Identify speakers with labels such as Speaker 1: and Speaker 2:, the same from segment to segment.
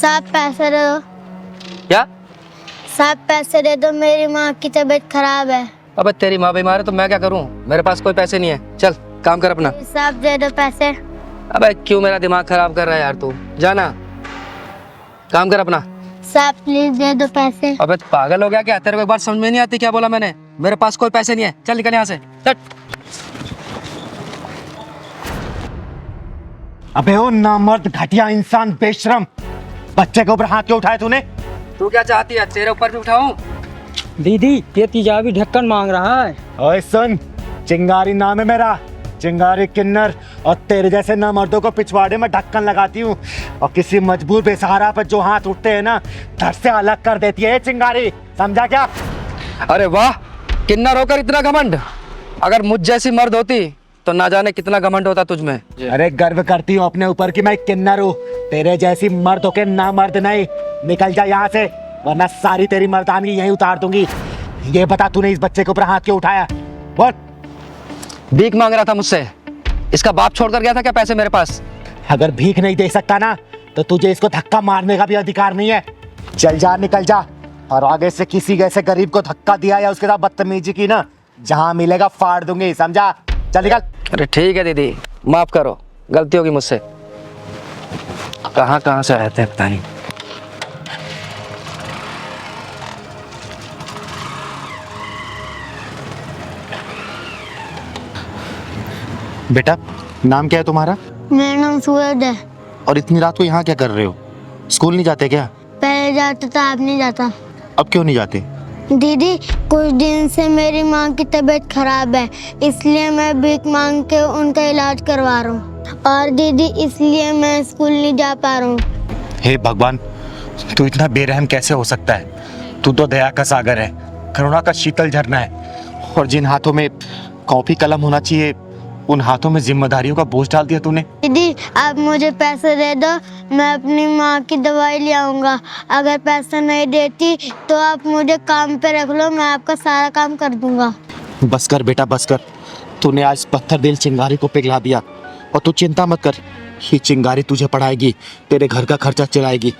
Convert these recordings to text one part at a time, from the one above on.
Speaker 1: साहब पैसे दे दो।
Speaker 2: क्या?
Speaker 1: साहब पैसे दे दो, मेरी माँ की तबीयत खराब है।
Speaker 2: अबे तेरी माँ बीमार है तो मैं क्या करूं? मेरे पास कोई पैसे नहीं है। चल काम कर अपना।
Speaker 1: साहब दे दो पैसे।
Speaker 2: अबे क्यों मेरा दिमाग खराब कर रहा है यार तू? जाना, काम कर अपना।
Speaker 1: साहब प्लीज दे दो पैसे।
Speaker 2: अबे पागल हो गया क्या? तेरे को एक बार समझ में नहीं आती क्या बोला मैंने? मेरे पास कोई पैसे नहीं है। चल निकल यहाँ से, चल।
Speaker 3: अबे ओ नामर्द घटिया इंसान बेशरम, बच्चे के ऊपर हाथ क्यों उठाए तूने?
Speaker 2: तू क्या चाहती है, तेरे ऊपर भी उठाऊं?
Speaker 4: दीदी ये तेजाबी ढक्कन मांग रहा है।
Speaker 3: ओए सुन, चिंगारी नाम है मेरा, चिंगारी किन्नर, और तेरे जैसे नामर्दों को पिछवाड़े में ढक्कन लगाती हूँ और किसी मजबूर बेसहारा पर जो हाथ उठते हैं ना, धड़ से अलग कर देती है ये चिंगारी, समझा क्या?
Speaker 2: अरे वाह, किन्नर होकर इतना घमंड। अगर मुझ जैसी मर्द होती तो ना जाने कितना घमंड होता तुझ में।
Speaker 3: अरे गर्व करती हूँ अपने ऊपर कि मैं किन्नर हूँ, तेरे जैसी मर्द होके ना मर्द नहीं। निकल जा यहाँ से, वरना सारी तेरी मर्दानगी यहीं उतार दूंगी। ये बता तूने इस बच्चे के ऊपर हाथ क्यों उठाया? बोल।
Speaker 2: भीख मांग रहा था मुझसे। इसका बाप छोड़कर गया था क्या पैसे मेरे पास?
Speaker 3: अगर भीख नहीं दे सकता ना तो तुझे इसको धक्का मारने का भी अधिकार नहीं है। चल जा, निकल जा, और आगे से किसी ऐसे गरीब को धक्का दिया या उसके साथ बदतमीजी की ना, जहां मिलेगा फाड़ दूंगी, समझा? चल निकल।
Speaker 2: अरे ठीक है दीदी, माफ करो, गलती होगी मुझसे। कहाँ कहाँ से आए थे पता नहीं।
Speaker 3: बेटा नाम क्या है तुम्हारा?
Speaker 1: मेरा नाम सूरज है।
Speaker 3: और इतनी रात को यहाँ क्या कर रहे हो? स्कूल नहीं जाते क्या?
Speaker 1: पहले जाता था, अब नहीं जाता।
Speaker 3: अब क्यों नहीं जाते?
Speaker 1: दीदी कुछ दिन से मेरी माँ की तबीयत खराब है, इसलिए मैं भीख मांग के उनका इलाज करवा रहा हूँ। और दीदी इसलिए मैं स्कूल नहीं जा पा रहा हूँ।
Speaker 3: हे भगवान, तू इतना बेरहम कैसे हो सकता है? तू तो दया का सागर है, करुणा का शीतल झरना है, और जिन हाथों में कॉपी कलम होना चाहिए उन हाथों में जिम्मेदारियों का बोझ डाल दिया तूने।
Speaker 1: दीदी आप मुझे पैसे दे दो, मैं अपनी माँ की दवाई ले आऊँगा। अगर पैसा नहीं देती तो आप मुझे काम पे रख लो, मैं आपका सारा काम कर दूंगा।
Speaker 3: बस कर बेटा, बस कर। तूने आज पत्थर दिल चिंगारी को पिघला दिया, और तू चिंता मत कर, ये चिंगारी तुझे पढ़ाएगी, तेरे घर का खर्चा चलाएगी,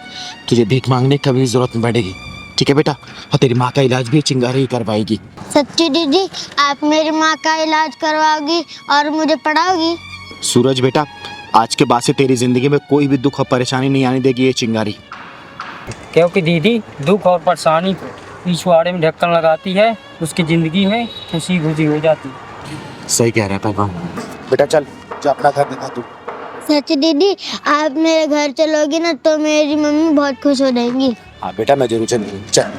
Speaker 3: तुझे भीख मांगने की कभी जरूरत नहीं पड़ेगी। ठीक है बेटा? और तेरी माँ का इलाज भी चिंगारी ही करवाएगी।
Speaker 1: सच्ची दीदी आप मेरी माँ का इलाज करवाओगी और मुझे पढ़ाओगी?
Speaker 3: सूरज बेटा, आज के बाद से तेरी जिंदगी में कोई भी दुख और परेशानी नहीं आने देगी ये चिंगारी।
Speaker 4: क्योंकि दीदी दुख और परेशानी को पिछवाड़े में ढक्कन लगाती है, उसकी जिंदगी में खुशी खुशी हो जाती है।
Speaker 3: सही कह रहा है भगवान। बेटा चल, जा अपना घर दिखा तू।
Speaker 1: सच्ची दीदी आप मेरे घर चलोगी ना तो मेरी मम्मी बहुत खुश हो जाएंगी।
Speaker 3: हाँ बेटा मैं जरूर चलूंगी, चल।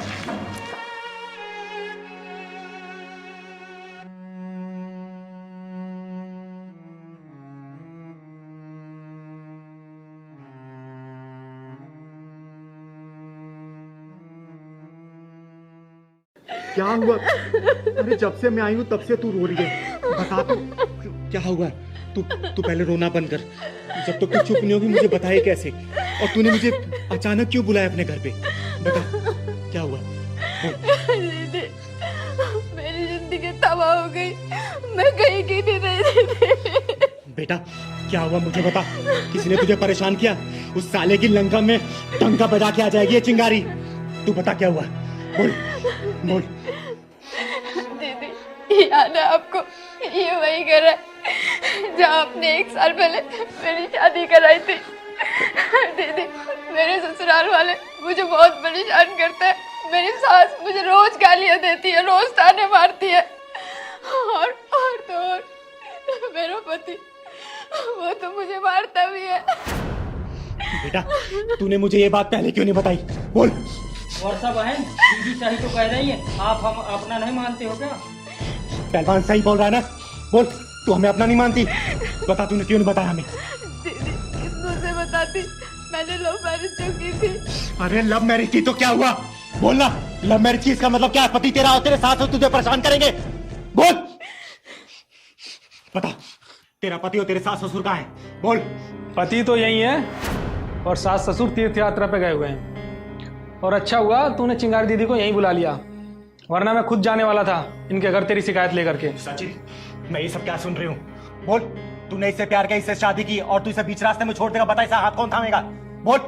Speaker 3: क्या हुआ? अरे जब से मैं आई हूँ तब से तू रो रही है, बता तू क्या हुआ? तू पहले रोना बंद कर। जब तक तू चुप नहीं होगी मुझे बताए कैसे? और तूने मुझे अचानक क्यों बुलाया अपने घर पे? बता क्या हुआ?
Speaker 5: दीदी मेरी जिंदगी तबाह हो गई, मैं कहीं की नहीं रही थी।
Speaker 3: बेटा क्या हुआ मुझे बता, किसी ने तुझे परेशान किया? उस साले की लंका में डंका बजा के आ जाएगी ये चिंगारी। तू बता क्या हुआ, बोल बोल।
Speaker 5: दीदी याद है आपको, ये वही घर है जहाँ आपने 1 साल पहले मेरी शादी कराई थी। दीदी मेरे ससुराल वाले मुझे बहुत परेशान करते हैं, मेरी सास मुझे रोज गालियाँ देती है, रोज ताने मारती है, और मेरा पति वो तो मुझे मारता भी है।
Speaker 3: बेटा तूने मुझे ये बात पहले क्यों नहीं बताई? बोल।
Speaker 4: वर्षा बहन, दीदी सही तो कह रही है, आप हम अपना नहीं मानते हो क्या?
Speaker 3: पहलवान सही बोल रहा है ना? बोल, तू हमें अपना नहीं मानती? बता तूने क्यों नहीं बताया हमें?
Speaker 5: दीदी किसको से बताती, मैंने लव मैरिज जो की थी।
Speaker 3: अरे लव मैरिज की तो क्या हुआ? बोलना, लव मैरिज की इसका मतलब क्या? पति तेरा और तेरे सास तुझे परेशान करेंगे? बोल। बता, तेरा पति और तेरे सास ससुर कहाँ है? बोल।
Speaker 6: पति तो यही है और सास ससुर तीर्थ यात्रा पे गए हुए हैं। और अच्छा हुआ तूने चिंगारी दीदी को यहीं बुला लिया, वरना मैं खुद जाने वाला था इनके घर तेरी शिकायत लेकर के।
Speaker 3: सचिन मैं ये सब क्या सुन रही हूँ? बोल, तूने इससे प्यार किया, इससे शादी की, और तू इसे बीच रास्ते में छोड़ देगा? बता, इसका हाथ कौन थामेगा? बोल।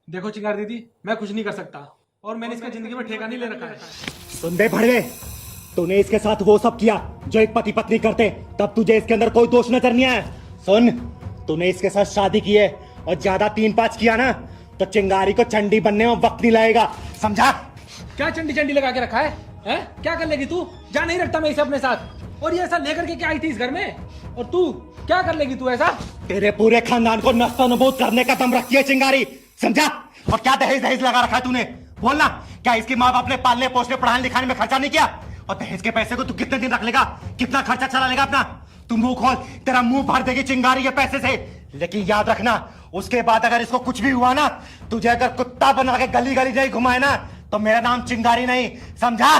Speaker 6: देखो चिंगार दीदी, मैं कुछ नहीं कर सकता और मैंने इसका जिंदगी में ठेका नहीं ले रखा है।
Speaker 3: सुन बे भड़वे, तूने इसके साथ वो सब किया जो एक पति पत्नी करते, तब तुझे इसके अंदर कोई दोष नजर नहीं आया। सुन, तूने इसके साथ शादी की है और ज्यादा 3-5 किया ना तो चिंगारी को चंडी बनने में वक्त नहीं लगेगा, समझा?
Speaker 6: क्या चंडी चंडी लगा के रखा है? हैं? क्या कर लेगी तू? जा नहीं रखता मैं इसे अपने साथ। और ये ऐसा लेकर के क्या आई थी इस घर में? और तू क्या कर लेगी तू ऐसा?
Speaker 3: तेरे पूरे खानदान को नस्तनबूद करने का दम रखती है चिंगारी, समझा? और क्या दहेज दहेज लगा रखा है तूने? बोलना, क्या इसके माँ बाप ने पालने पोसने पढ़ाने लिखाने में खर्चा नहीं किया? और दहेज के पैसे को तू कितने दिन रख लेगा? कितना खर्चा चला लेगा अपना? तू मुंह खोल, तेरा मुंह भर देगी चिंगारी ये पैसे से। लेकिन याद रखना, उसके बाद अगर इसको कुछ भी हुआ ना, तुझे अगर कुत्ता बना के गली गली नहीं घुमाए ना, तो मेरा नाम चिंगारी नहीं, समझा?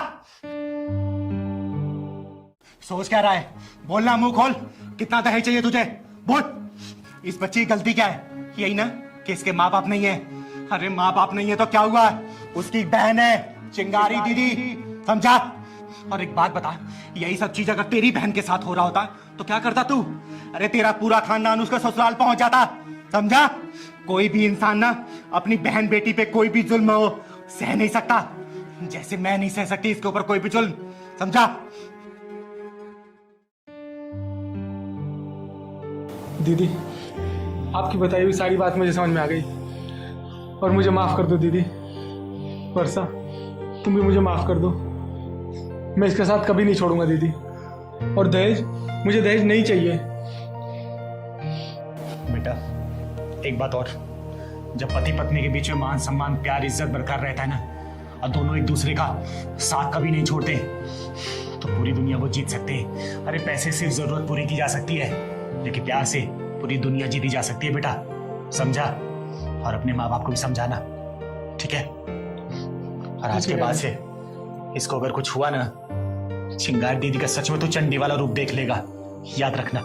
Speaker 3: सोच क्या रहा है? बोलना, मुंह खोल, कितना दहेज चाहिए तुझे? बोल। इस बच्ची की गलती क्या है? यही ना कि इसके माँ बाप नहीं है। अरे माँ बाप नहीं है तो क्या हुआ? उसकी बहन है चिंगारी दीदी, समझा? और एक बात बता, यही सब चीज अगर तेरी बहन के साथ हो रहा होता तो क्या करता तू? अरे तेरा पूरा खानदान उसका ससुराल पहुंच जाता, समझा? कोई भी इंसान ना अपनी बहन बेटी पे कोई भी जुल्म हो सह नहीं सकता, जैसे मैं नहीं सह सकती इसके ऊपर कोई भी जुल्म, समझा?
Speaker 6: दीदी, आपकी बताई हुई सारी बात मुझे समझ में आ गई और मुझे माफ कर दो दीदी। वर्षा, तुम भी मुझे माफ कर दो। मैं इसके साथ कभी नहीं छोड़ूंगा दीदी। और दहेज, मुझे दहेज नहीं चाहिए।
Speaker 3: बेटा, एक बात और, जब पति पत्नी के बीच में मान सम्मान प्यार इज्जत बरकरार रहता है ना, और दोनों एक दूसरे का साथ कभी नहीं छोड़ते, तो पूरी दुनिया को जीत सकते हैं। अरे पैसे से जरूरत पूरी की जा सकती है, लेकिन प्यार से पूरी दुनिया जीती जा सकती है बेटा, समझा? और अपने माँ बाप को भी समझाना, ठीक है? और आज के बाद से इसको अगर कुछ हुआ ना, चिंगारी दीदी का सच में तो चंडी वाला रूप देख लेगा, याद रखना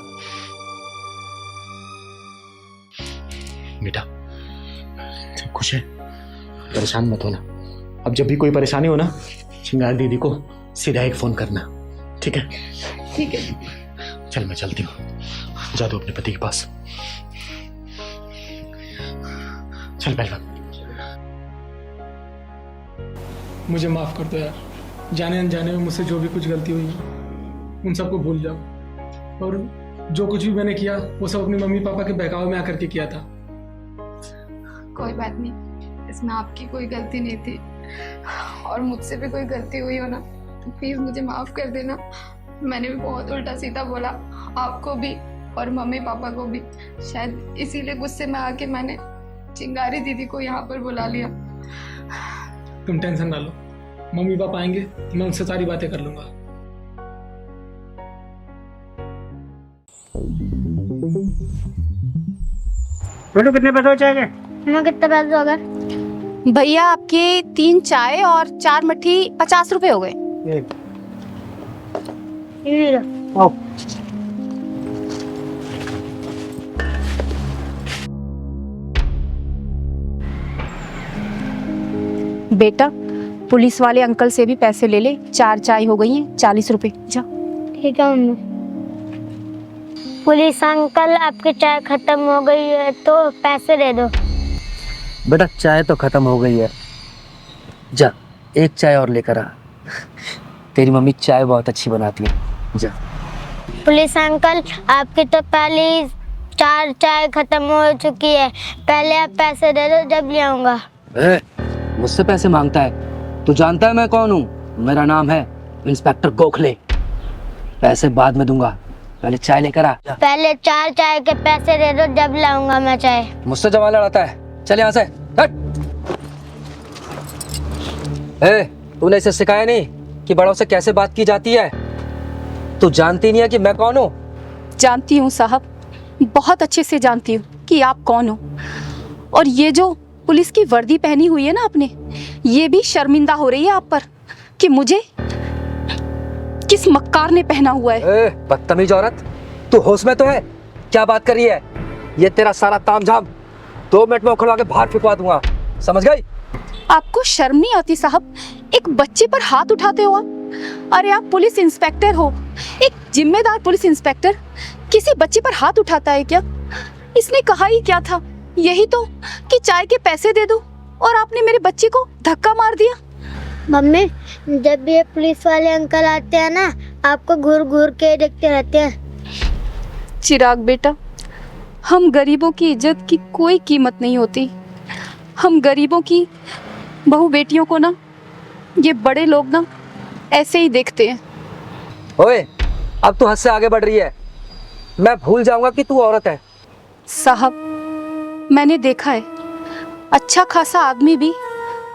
Speaker 3: बेटा। सब खुश है, परेशान मत होना। अब जब भी कोई परेशानी हो ना, चिंगारी दीदी को सीधा एक फोन करना, ठीक है?
Speaker 5: ठीक है।
Speaker 3: चल मैं चलती हूँ, जा दो अपने पति के पास। चल पहलवान।
Speaker 6: मुझे माफ कर दो यार, जाने अनजाने में मुझसे जो भी कुछ गलती हुई उन सबको भूल जाओ। और जो कुछ भी मैंने किया वो सब अपनी मम्मी पापा के बहकावे में आकर के किया था।
Speaker 5: कोई बात नहीं, इसमें आपकी कोई गलती नहीं थी। और मुझसे भी कोई गलती हुई हो ना तो प्लीज मुझे माफ कर देना। मैंने भी बहुत उल्टा सीधा बोला आपको भी और मम्मी पापा को भी। शायद इसीलिए गुस्से में आके मैंने चिंगारी दीदी को यहाँ पर बुला लिया।
Speaker 6: तुम टेंशन ना लो, मम्मी पापा आएंगे तो मैं उनसे सारी बातें कर लूंगा।
Speaker 4: बेटू कितने पैसे हो जाएंगे?
Speaker 1: हमें कितने पैसे हो गए?
Speaker 7: भैया आपके 3 चाय और 4 मट्ठी 50 रुपए हो गए।
Speaker 1: ये लो।
Speaker 4: आओ।
Speaker 7: बेटा पुलिस वाले अंकल से भी पैसे ले ले, 4 चाय हो गई हैं 40 रुपए। जा।
Speaker 1: ठीक है मम्मी। पुलिस अंकल, आपकी चाय खत्म हो गई है तो पैसे दे दो।
Speaker 2: बेटा चाय तो खत्म हो गई है, जा एक चाय और लेकर आ, तेरी मम्मी चाय बहुत अच्छी बनाती है, जा।
Speaker 1: पुलिस अंकल, आपकी तो पहले 4 चाय खत्म हो चुकी है, पहले आप पैसे दे दो, जब ले आऊंगा।
Speaker 2: मुझसे पैसे मांगता है? तू जानता है मैं कौन हूँ? मेरा नाम है इंस्पेक्टर गोखले। पैसे बाद में दूंगा, पहले चाय लेकर आ।
Speaker 1: पहले 4 चाय के पैसे दे दो, जब लाऊंगा मैं चाय।
Speaker 2: मुझसे जवान लड़ाता है, चल यहाँ से हट। तूने इसे सिखाया नहीं कि बड़ों से कैसे बात की जाती है? तू जानती नहीं है कि मैं कौन हूँ?
Speaker 7: जानती हूँ साहब, बहुत अच्छे से जानती हूँ कि आप कौन हो। और ये जो पुलिस की वर्दी पहनी हुई है ना आपने, ये भी शर्मिंदा हो रही है आप पर कि मुझे किस मक्कार ने पहना हुआ है।
Speaker 2: बदतमीज औरत, तू होश में तो है? क्या बात कर रही है? ये तेरा सारा तामझाम 2 मिनट में उखड़वा के बाहर फेंकवा दूंगा, समझ गई?
Speaker 7: आपको शर्म नहीं आती साहब? एक बच्चे पर हाथ उठाते हो आप। अरे आप पुलिस इंस्पेक्टर हो, एक जिम्मेदार पुलिस इंस्पेक्टर किसी बच्चे पर हाथ उठाता है क्या? इसने कहा ही क्या था यही तो कि चाय के पैसे दे दूं और आपने मेरे बच्चे को धक्का मार दिया।
Speaker 1: मम्मी, जब भी ये पुलिस वाले अंकल आते हैं ना, आपको घूर घूर के देखते रहते हैं।
Speaker 7: चिराग बेटा, हम गरीबों की इज्जत की कोई कीमत नहीं होती। हम गरीबों की बहू बेटियों को ना ये बड़े लोग ना ऐसे ही देखते हैं।
Speaker 2: ओए, अब तू हद से आगे बढ़ रही है। मैं भूल जाऊंगा कि तू औरत है।
Speaker 7: साहब, मैंने देखा है अच्छा खासा आदमी भी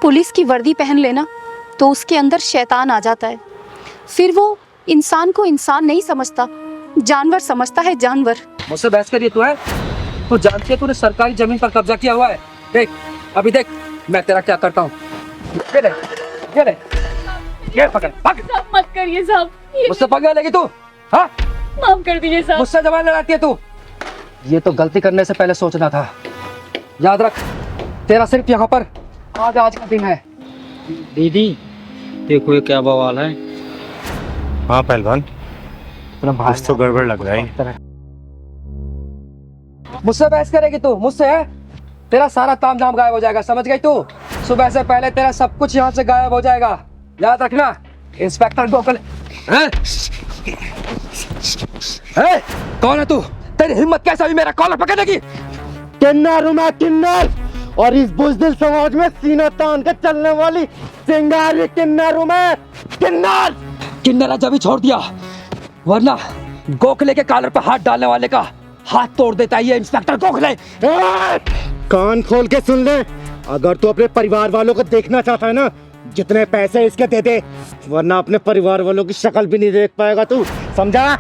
Speaker 7: पुलिस की वर्दी पहन लेना तो उसके अंदर शैतान आ जाता है। फिर वो इंसान को इंसान नहीं समझता, जानवर समझता है, जानवर।
Speaker 2: मुझसे बहस करिए तू है? तू जानती है तूने सरकारी जमीन पर कब्जा किया हुआ है। देख, अभी देख मैं तेरा क्या करता हूँ। ये ले, ये ले, ये पकड़, पकड़।
Speaker 5: साहब मत करिए साहब,
Speaker 2: मुझसे पकड़ लेगी तू? हाँ,
Speaker 5: माफ कर दीजिए साहब।
Speaker 2: मुझसे जबान लड़ाती है तू? ये तो गलती करने से पहले सोचना था। याद रख, तेरा सिर्फ यहाँ पर आज का दिन है।
Speaker 4: दीदी देखो ये क्या बवाल है।
Speaker 3: हाँ पहलवान,
Speaker 2: तेरा भाई
Speaker 3: कुछ तो गड़बड़ लग रहा है।
Speaker 2: मुझसे बहस करेगी तू? मुझसे है? तेरा सारा ताम झाम गायब हो जाएगा, समझ गई तू? सुबह से पहले तेरा सब कुछ यहाँ से गायब हो जाएगा, याद रखना। इंस्पेक्टर गोखले। हैं? हैं? कौन है तू? तेरी हिम्मत कैसे हुई मेरा कॉलर पकड़ने की?
Speaker 3: किन्नर हूं मैं, किन्नर, और इस बुज़दिल समाज में सीना तान के चलने वाली चिंगारी किन्नर हूं मैं, किन्नर।
Speaker 2: किन्नर जब ही छोड़ दिया, वरना गोखले के कॉलर पर हाथ डालने वाले का हाथ तोड़ देता है ये इंस्पेक्टर गोखले।
Speaker 3: कान खोल के सुन ले, अगर तू अपने परिवार वालों को देखना चाहता है ना, जितने पैसे इसके दे दे, वरना अपने परिवार वालों की शक्ल भी नहीं देख पाएगा तू, समझा?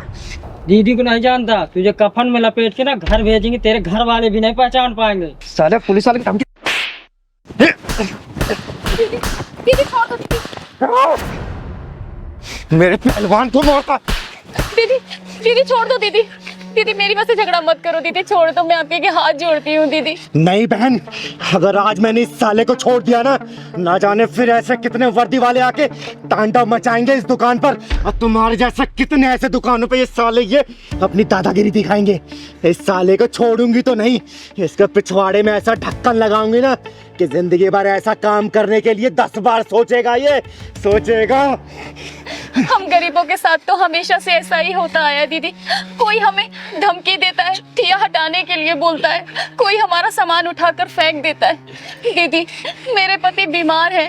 Speaker 4: दीदी को नहीं जानता, तुझे कफन में लपेट के ना घर भेजेंगे, तेरे घर वाले भी नहीं पहचान पाएंगे।
Speaker 2: साले पुलिस वाले की धमकी।
Speaker 7: दीदी छोड़ दो दीदी।
Speaker 3: मेरे पहलवान को मारता।
Speaker 5: दीदी, दीदी छोड़ दो दीदी। दीदी मेरी वजह से झगड़ा मत करो दीदी, छोड़ दो, मैं आपके हाथ जोड़ती हूँ दीदी।
Speaker 3: नहीं बहन, अगर आज मैंने इस साले को छोड़ दिया ना जाने फिर ऐसे कितने वर्दी वाले आके तांडव मचाएंगे इस दुकान पर, और तुम्हारे जैसे कितने ऐसे दुकानों पे ये साले ये अपनी दादागिरी दिखाएंगे। इस साले को छोड़ूंगी तो नहीं, इसके पिछवाड़े में ऐसा ढक्कन लगाऊंगी ना कि जिंदगी भर ऐसा काम करने के लिए 10 बार सोचेगा, ये सोचेगा।
Speaker 5: हम गरीबों के साथ तो हमेशा से ऐसा ही होता आया दीदी। कोई हमें धमकी देता है, ठिया हटाने के लिए बोलता है, कोई हमारा सामान उठाकर फेंक देता है। दीदी मेरे पति बीमार है,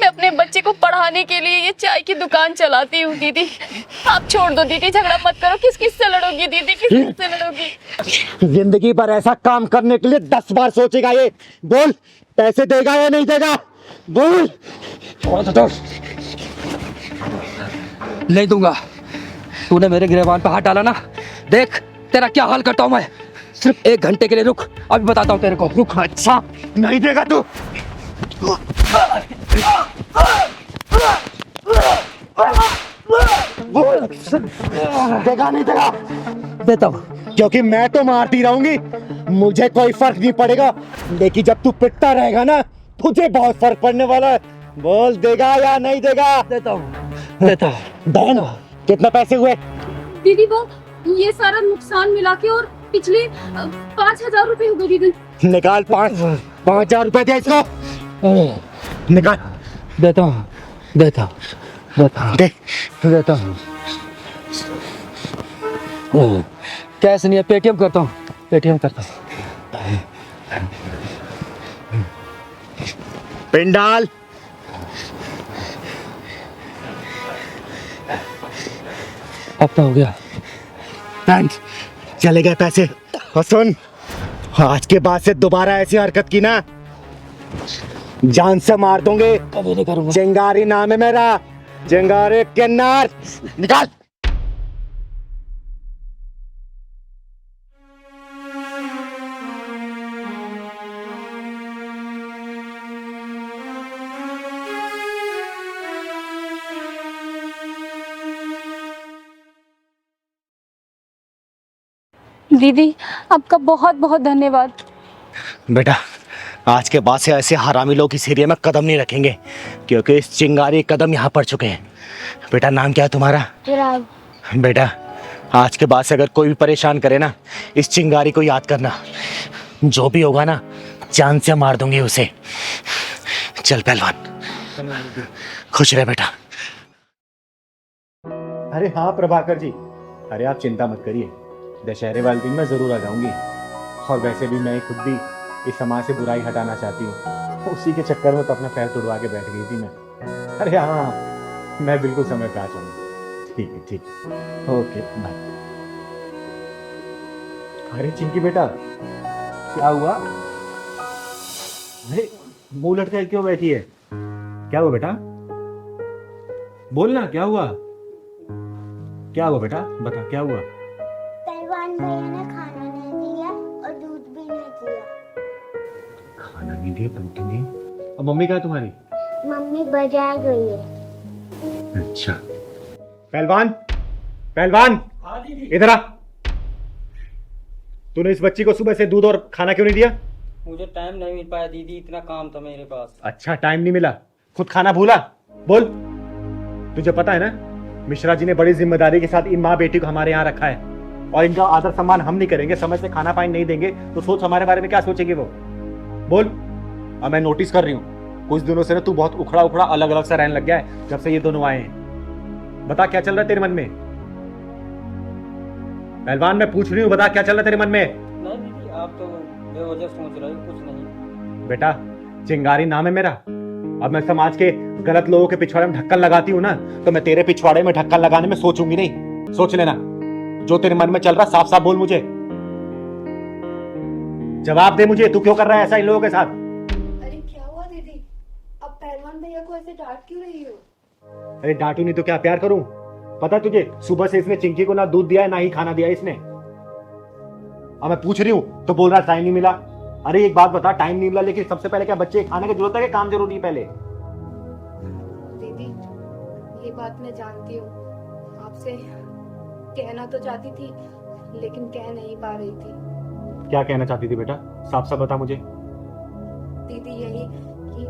Speaker 5: मैं अपने बच्चे को पढ़ाने के लिए ये चाय की दुकान चलाती हूँ। दीदी आप छोड़ दो दीदी, झगड़ा मत करो। किस किस से लड़ोगी दीदी, किस किस से लड़ोगी?
Speaker 3: जिंदगी भर ऐसा काम करने के लिए 10 बार सोचेगा ये। बोल, पैसे देगा या नहीं देगा? बोल।
Speaker 2: नहीं दूंगा। तूने मेरे गिरबान पे हाथ डाला ना, देख तेरा क्या हाल करता हूं मैं। सिर्फ 1 घंटे के लिए रुक, अभी बताता हूं तेरे को। रुक।
Speaker 3: अच्छा, नहीं देगा तू? बोल, देगा नहीं देगा?
Speaker 2: देता हूं।
Speaker 3: क्योंकि मैं तो मारती रहूंगी, मुझे कोई फर्क नहीं पड़ेगा, लेकिन जब तू पिटता रहेगा ना, तुझे बहुत फर्क पड़ने वाला है। बोल, देगा या नहीं देगा?
Speaker 2: देता हूं, देता हूं।
Speaker 3: बहन, कितने पैसे हुए?
Speaker 5: दीदी वो ये सारा नुकसान मिला के और पिछले 5,000 रुपए हो गए दीदी।
Speaker 3: निकाल। 5,000 रुपए दे इसको, निकाल।
Speaker 2: देता हूं, देता हूं, देता हूं,
Speaker 3: दे।
Speaker 2: देता हूं। कैश नहीं है, पेटीएम करता हूं, पेटीएम करता हूं।
Speaker 3: पिंडाल।
Speaker 2: अब तो हो गया।
Speaker 3: थैंक्स, चले गए पैसे। और सुन, आज के बाद से दोबारा ऐसी हरकत की ना, जान से मार दूंगे।
Speaker 2: कभी नहीं करूंगा।
Speaker 3: चिंगारी नाम है मेरा, चिंगारी किन्नर। निकाल।
Speaker 7: दीदी आपका बहुत बहुत धन्यवाद।
Speaker 3: बेटा, आज के बाद से ऐसे हरामी लोग इस एरिया में कदम नहीं रखेंगे, क्योंकि इस चिंगारी कदम यहाँ पड़ चुके हैं। बेटा, नाम क्या है तुम्हारा?
Speaker 1: चिराग।
Speaker 3: बेटा, आज के बाद से अगर कोई भी परेशान करे ना, इस चिंगारी को याद करना। जो भी होगा ना जान से मार दूंगी उसे। चल पहलवान, खुश रहे बेटा। अरे हाँ प्रभाकर जी, अरे आप चिंता मत करिए, दशहरे वाले दिन मैं जरूर आ जाऊंगी। और वैसे भी मैं खुद भी इस समाज से बुराई हटाना चाहती हूँ, उसी के चक्कर में तो अपना पैर तुड़वा के बैठ गई थी मैं। अरे हाँ, मैं बिल्कुल समय पे आ जाऊंगी। ठीक है, ठीक है, ओके बाय। अरे चिंकी बेटा, क्या हुआ? अरे मुंह लटके क्यों बैठी है? क्या हुआ बेटा? बोलना, क्या हुआ? क्या हुआ बेटा, बता क्या हुआ?
Speaker 1: पहलवान भैया ने खाना नहीं दिया और दूध भी नहीं दिया।
Speaker 3: खाना नहीं दिया, दूध नहीं दिया। और मम्मी कहाँ है तुम्हारी?
Speaker 1: मम्मी बाजार गई है।
Speaker 3: अच्छा। पहलवान, पहलवान, इधर आ। तूने इस बच्ची को सुबह से दूध और खाना क्यों नहीं दिया?
Speaker 4: मुझे टाइम नहीं मिल पाया दीदी, इतना काम था मेरे पास।
Speaker 3: अच्छा, टाइम नहीं मिला, खुद खाना भूला? बोल। तुझे पता है ना, मिश्रा जी ने बड़ी जिम्मेदारी के साथ इन माँ बेटी को हमारे यहाँ रखा है, और इनका आदर सम्मान हम नहीं करेंगे, समय से खाना पानी नहीं देंगे, तो सोच हमारे बारे में क्या सोचेंगे वो। बोल। अब मैं नोटिस कर रही हूँ कुछ दिनों से ना तू बहुत उखड़ा उखड़ा अलग अलग सा रहने लग गया है जब से ये दोनों आए हैं। बता क्या चल रहा है तेरे मन में? पहलवान मैं पूछ रही हूँ, बता क्या चल रहा है तेरे मन में?
Speaker 4: नहीं दीदी, आप तो बेवजह सोच रहे हो, कुछ नहीं।
Speaker 3: बेटा चिंगारी नाम है मेरा, अब मैं समाज के गलत लोगों के पिछवाड़े में ढक्कन लगाती हूँ ना, तो मैं तेरे पिछवाड़े में ढक्कन लगाने में सोचूंगी नहीं। सोच लेना, जो तेरे मन में चल रहा साफ साफ बोल मुझे, जवाब दे मुझे। तू क्यों कर रहा है ऐसा इन लोगों के साथ?
Speaker 5: अरे क्या हुआ दीदी, अब पहलवान भैया को ऐसे डांट क्यों रही हो?
Speaker 3: अरे डांटू नहीं तो क्या प्यार करूं? पता तुझे सुबह से इसने चिंकी को ना दूध दिया है ना ही खाना दिया है इसने। अब मैं पूछ रही हूँ तो बोल रहा टाइम नहीं मिला। अरे एक बात बता, टाइम नहीं मिला लेकिन सबसे पहले क्या बच्चे खाने की जरूरत है कि काम जरूरी है पहले?
Speaker 5: दीदी ये बात मैं जानती हूँ, आपसे कहना तो चाहती थी लेकिन कह नहीं पा रही थी।
Speaker 3: क्या कहना चाहती थी बेटा, साफ साफ बता मुझे।
Speaker 5: दीदी यही कि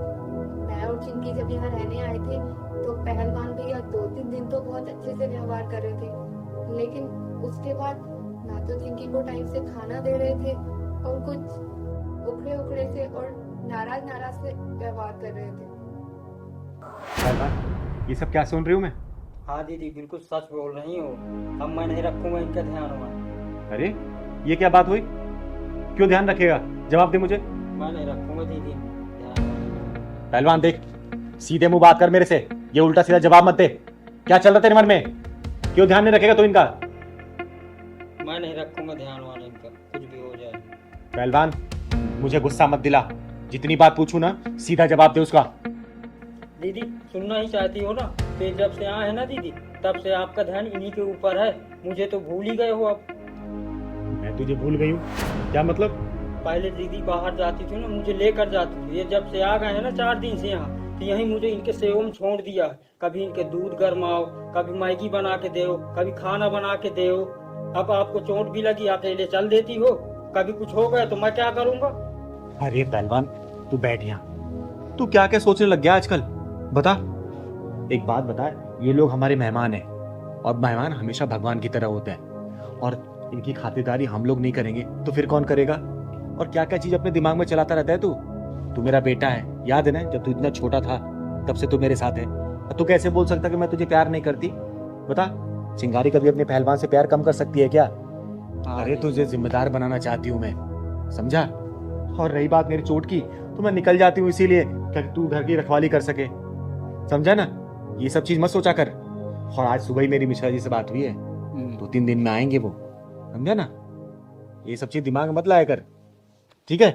Speaker 5: मैं और चिंकी जब यहाँ रहने आए थे तो पहलवान भैया 2-3 दिन तो बहुत अच्छे से व्यवहार कर रहे थे, लेकिन उसके बाद ना तो चिंकी को टाइम से खाना दे रहे थे और कुछ उखड़े उखड़े से और नाराज से व्यवहार कर रहे थे।
Speaker 3: ये सब क्या सुन रही हूँ मैं?
Speaker 4: हाँ दीदी, बिल्कुल सच बोल रही हो। अब मैं नहीं रखूंगा इनका ध्यान हुआ।
Speaker 3: अरे ये क्या बात हुई? क्यों ध्यान रखेगा? जवाब दे मुझे।
Speaker 4: मैं नहीं रखूंगा दीदी ध्यान।
Speaker 3: पहलवान देख, सीधे मुंह बात कर मेरे से, ये उल्टा सीधा जवाब मत दे। क्या चल रहा तेरे मन में? क्यों ध्यान नहीं रखेगा तू इनका?
Speaker 4: मैं नहीं रखूंगा ध्यान वाला इनका, कुछ भी हो जाए।
Speaker 3: पहलवान मुझे गुस्सा मत दिला, जितनी बात पूछू ना सीधा जवाब दे उसका।
Speaker 4: दीदी सुनना ही चाहती हो ना, तो जब से आए हैं ना दीदी, तब से आपका ध्यान इन्हीं के ऊपर है। मुझे तो भूल ही गए हो अब।
Speaker 3: मैं तुझे भूल गई हूँ? क्या मतलब?
Speaker 4: पहले दीदी बाहर जाती थी ना, मुझे लेकर जाती थी। ये जब से आ गए हैं ना 4 दिन से यहाँ, तो यही मुझे इनके सेवा में छोड़ दिया। कभी इनके दूध गरमाओ, कभी मैगी बना के दो, कभी खाना बना के दो। अब आपको चोट भी लगी, आप ले चल देती हो। कभी कुछ हो गया तो मैं क्या करूँगा?
Speaker 3: अरे पहलवान तू बैठ यहाँ, तू क्या क्या सोचने लग गया आजकल? बता, एक बात बता, ये लोग हमारे मेहमान हैं और मेहमान हमेशा भगवान की तरह होते हैं, और इनकी खातिरदारी हम लोग नहीं करेंगे तो फिर कौन करेगा? और क्या क्या चीज अपने दिमाग में चलाता रहता है तू मेरा बेटा है, याद है ना जब तू इतना छोटा था तब से तू मेरे साथ है। तू कैसे बोल सकता कि मैं तुझे प्यार नहीं करती? बता, चिंगारी कभी अपने पहलवान से प्यार कम कर सकती है क्या? अरे तुझे जिम्मेदार बनाना चाहती हूँ मैं, समझा? और रही बात मेरी चोट की, तो मैं निकल जाती हूँ इसीलिए कि तू घर की रखवाली कर सके, समझा ना? ये सब चीज मत सोचा कर। और आज सुबह ही मेरी मिश्रा जी से बात हुई है, 2-3 दिन में आएंगे वो, समझा ना? ये सब चीज दिमाग में मत लाया कर, ठीक है?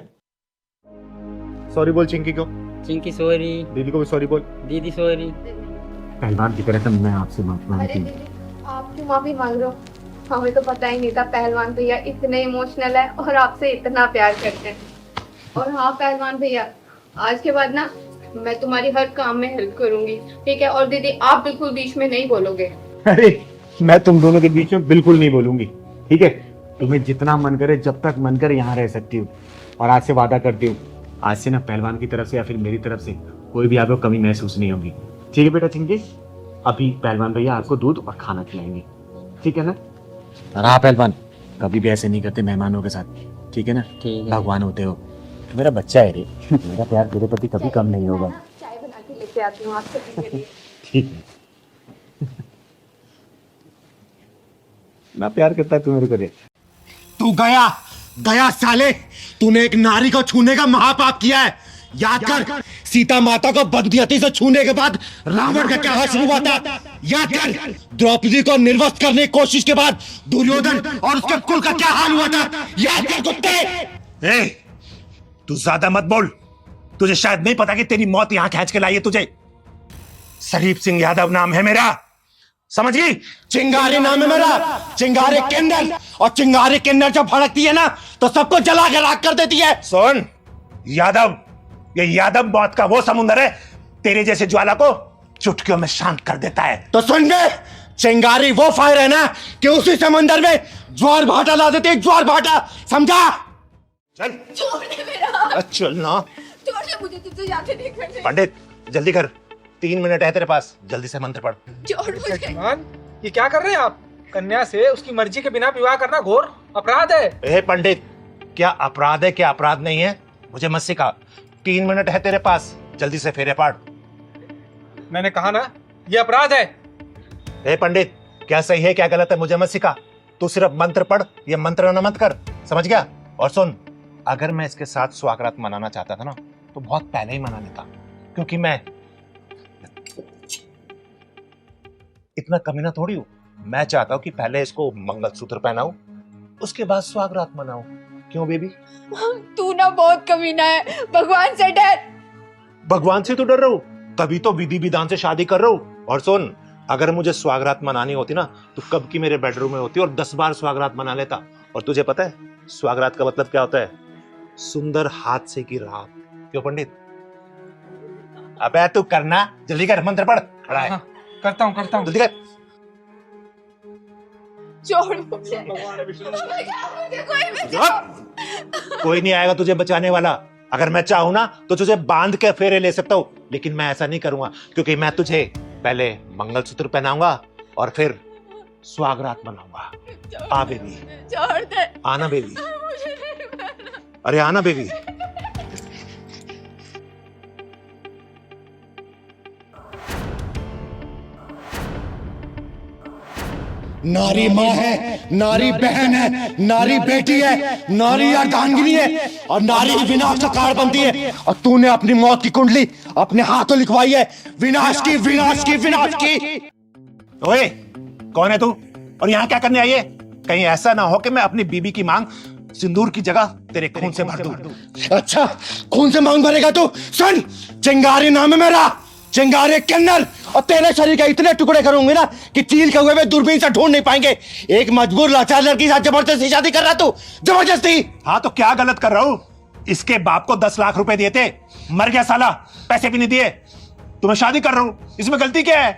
Speaker 3: सॉरी बोल चिंकी को।
Speaker 4: चिंकी सॉरी।
Speaker 3: दीदी को भी सॉरी बोल।
Speaker 4: दीदी सॉरी।
Speaker 3: पहलवान की तरह मैं आपसे माफी
Speaker 5: अरे
Speaker 3: मांगती हूँ।
Speaker 5: दीदी आप क्यों माफी मांग रहे हो? हमें तो पता ही नहीं था पहलवान भैया इतने इमोशनल है और आपसे इतना प्यार करते हैं। और हाँ पहलवान भैया, आज के बाद ना मैं तुम्हारी हर काम में हेल्प करूंगी, ठीक है? और दीदी आप बिल्कुल बीच में नहीं बोलोगे।
Speaker 3: अरे मैं तुम दोनों के बीच में बिल्कुल नहीं बोलूंगी, ठीक है? तुम्हें जितना मन करे, जब तक मन करे यहाँ रह सकती हूँ। और आज से वादा करती हूँ, आज से ना पहलवान की तरफ से या फिर मेरी तरफ से कोई भी आपको कमी महसूस नहीं होगी, ठीक है बेटा चिंकी? अभी पहलवान भैया आपको दूध और खाना खिलाएंगे, ठीक है ना? और हाँ पहलवान, कभी भी ऐसे नहीं करते मेहमानों के साथ, ठीक है ना?
Speaker 4: ठीक है।
Speaker 3: भगवान होते हो, मेरा बच्चा है रे। मेरा प्यार तेरे प्रति कभी कम नहीं होगा।
Speaker 7: चाय बना के लेके आती हूँ आपके लिए।
Speaker 3: ठीक है। ना प्यार करता है तू मेरे को रे। तू गया गया साले, तूने एक नारी को छूने का महापाप किया है। याद कर, सीता माता को बदनीयती से छूने के बाद रावण का क्या हाल हुआ था। याद कर, द्रौपदी को निर्वस्त्र करने की कोशिश के बाद दुर्योधन और उसके कुल का क्या हाल हुआ था। याद कर कुत्ते।
Speaker 8: तू ज्यादा मत बोल। तुझे शायद नहीं पता कि तेरी मौत यहां खींच के लाई है तुझे। शरीफ सिंह यादव नाम है मेरा, समझ गई?
Speaker 3: चिंगारी नाम है मेरा, चिंगारी किन्नर। और चिंगारी किन्नर जब भड़कती है ना तो सबको जला के राख कर देती है।
Speaker 8: सुन यादव, ये यादव मौत का वो समुंदर है, तेरे जैसे ज्वाला को चुटकियों में शांत कर देता है।
Speaker 3: तो सुन बे, चिंगारी वो फायर है ना कि उसी समंदर में ज्वार भाटा ला देते, ज्वार भाटा, समझा?
Speaker 8: चल
Speaker 7: छोड़ दे मेरा,
Speaker 8: चल ना
Speaker 7: छोड़ दे, मुझे तुझसे जाके नहीं करने।
Speaker 8: पंडित, जल्दी कर, 3 मिनट है तेरे पास, जल्दी से मंत्र पढ़।
Speaker 7: छोड़ मुझे।
Speaker 6: शक्तिमान, ये क्या कर रहे हैं आप? कन्या से उसकी मर्जी के बिना विवाह करना घोर अपराध है।
Speaker 8: ए पंडित, क्या अपराध है क्या अपराध नहीं है, मुझे मत सिखा। 3 मिनट है तेरे पास, जल्दी से फेरे पाड़।
Speaker 6: मैंने कहा ना, ये अपराध है।
Speaker 8: ए पंडित, क्या सही है क्या गलत है मुझे मत सिखा। तू सिर्फ मंत्र पढ़, ये मंत्र न मत कर, समझ गया? और सुन, अगर मैं इसके साथ स्वागत मनाना चाहता था ना तो बहुत पहले ही मना लेता, क्योंकि मैं इतना कमीना थोड़ी हूं। मैं चाहता हूं कि पहले इसको मंगलसूत्र पहनाऊं, उसके बाद स्वागत मनाऊं। क्यों बेबी?
Speaker 7: तू ना बहुत कमीना है, भगवान से डर।
Speaker 8: भगवान से तो डर रहा हूं, तभी तो विधि विधान से शादी कर रहा हूं। और सुन, अगर मुझे स्वागत मनानी होती ना तो कब की मेरे बेडरूम में होती और 10 बार स्वागत मना लेता। और तुझे पता है स्वागत का मतलब क्या होता है? सुंदर हाथ से की रात। क्यों पंडित? अबे तू करना, जल्दी कर, मंत्र पढ़। खड़ा है,
Speaker 6: हाँ, करता हूँ।
Speaker 8: जल्दी कर।
Speaker 7: छोड़ मुझे, मुझे कोई
Speaker 8: कोई नहीं आएगा तुझे बचाने वाला। अगर मैं चाहूं ना तो तुझे बांध के फेरे ले सकता हूं, लेकिन मैं ऐसा नहीं करूंगा, क्योंकि मैं तुझे पहले मंगलसूत्र पहनाऊंगा और फिर स्वागत मनाऊंगा। आ बेबी,
Speaker 7: छोड़ दे।
Speaker 8: आना बेबी,
Speaker 7: मुझे नहीं मारना।
Speaker 8: अरे आना बेबी।
Speaker 3: नारी माँ है, नारी बहन है, नारी बेटी है, नारी अर्धांगिनी है और नारी विनाश का कारण बनती है। और तूने अपनी मौत की कुंडली अपने हाथों लिखवाई है। विनाश की, विनाश की, विनाश की।
Speaker 8: ओए, कौन है तू और यहाँ क्या करने आई है? कहीं ऐसा ना हो कि मैं अपनी बीबी की मांग सिंदूर की जगह तेरे खून से भर दूं।
Speaker 3: अच्छा, खून से मांग भरेगा तू? सुन, चिंगारी नाम है मेरा, चिंगारी किन्नर। और तेरे शरीर के इतने टुकड़े करूंगी ना कि चील के हुए दूरबीन से ढूंढ नहीं पाएंगे। एक मजबूर लाचार लड़की के साथ जबरदस्ती शादी कर रहा तू, जबरदस्ती।
Speaker 8: हाँ तो क्या गलत कर रहा हूं? इसके बाप को 10 लाख रुपए दिए थे, मर गया साला, पैसे भी नहीं दिए, तो मैं शादी कर रहा हूं, इसमें गलती क्या है?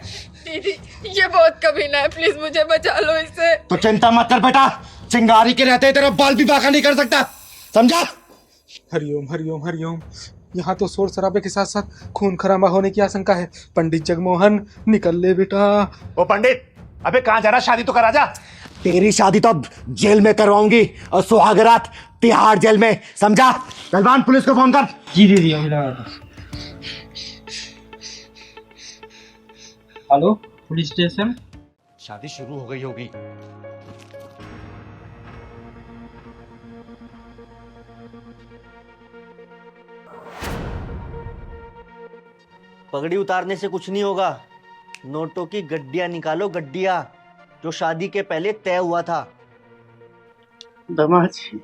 Speaker 5: दीदी ये बहुत कमीना है, प्लीज मुझे बचा लो इससे।
Speaker 3: तो चिंता मत कर बेटा, चिंगारी के रहते तेरा बाल भी बाका नहीं कर सकता, समझा?
Speaker 6: हरिओम हरिओम हरिओम। यहाँ तो शोर शराबे के साथ साथ खून खराबा होने की आशंका है। पंडित जगमोहन, निकल ले बेटा।
Speaker 8: ओ पंडित, अबे कहाँ जा रहा? शादी तो करा जा।
Speaker 3: तेरी शादी तो अब जेल में करवाऊंगी और सुहागरात तिहाड़ जेल में, समझा? पहलवान, पुलिस को फोन कर।
Speaker 4: जी दीदी, अभी लगा दो। Hello, police station.
Speaker 3: शादी शुरू हो गई होगी।
Speaker 9: पगड़ी उतारने से कुछ नहीं होगा। नोटों की गड्डियां निकालो, गड्डियां, जो शादी के पहले तय हुआ था।
Speaker 4: दामाद जी,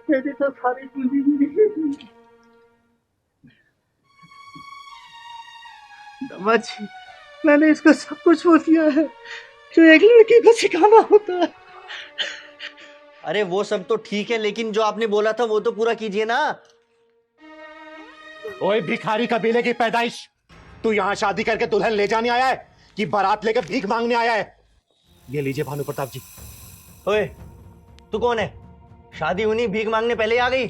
Speaker 4: मेरी तो सारी पूंजी। दामाद जी, मैंने इसको सब कुछ बोल दिया है जो एक लड़की को सिखाना होता है।
Speaker 9: अरे वो सब तो ठीक है, लेकिन जो आपने बोला था वो तो पूरा कीजिए ना।
Speaker 3: ओए भिखारी कबीले की पैदाइश, तू यहाँ शादी करके दुल्हन ले जाने आया है कि बारात लेकर भीख मांगने आया है? ये लीजिए भानु प्रताप जी।
Speaker 9: ओए, तू कौन है? शादी हुई, भीख मांगने पहले ही आ गई।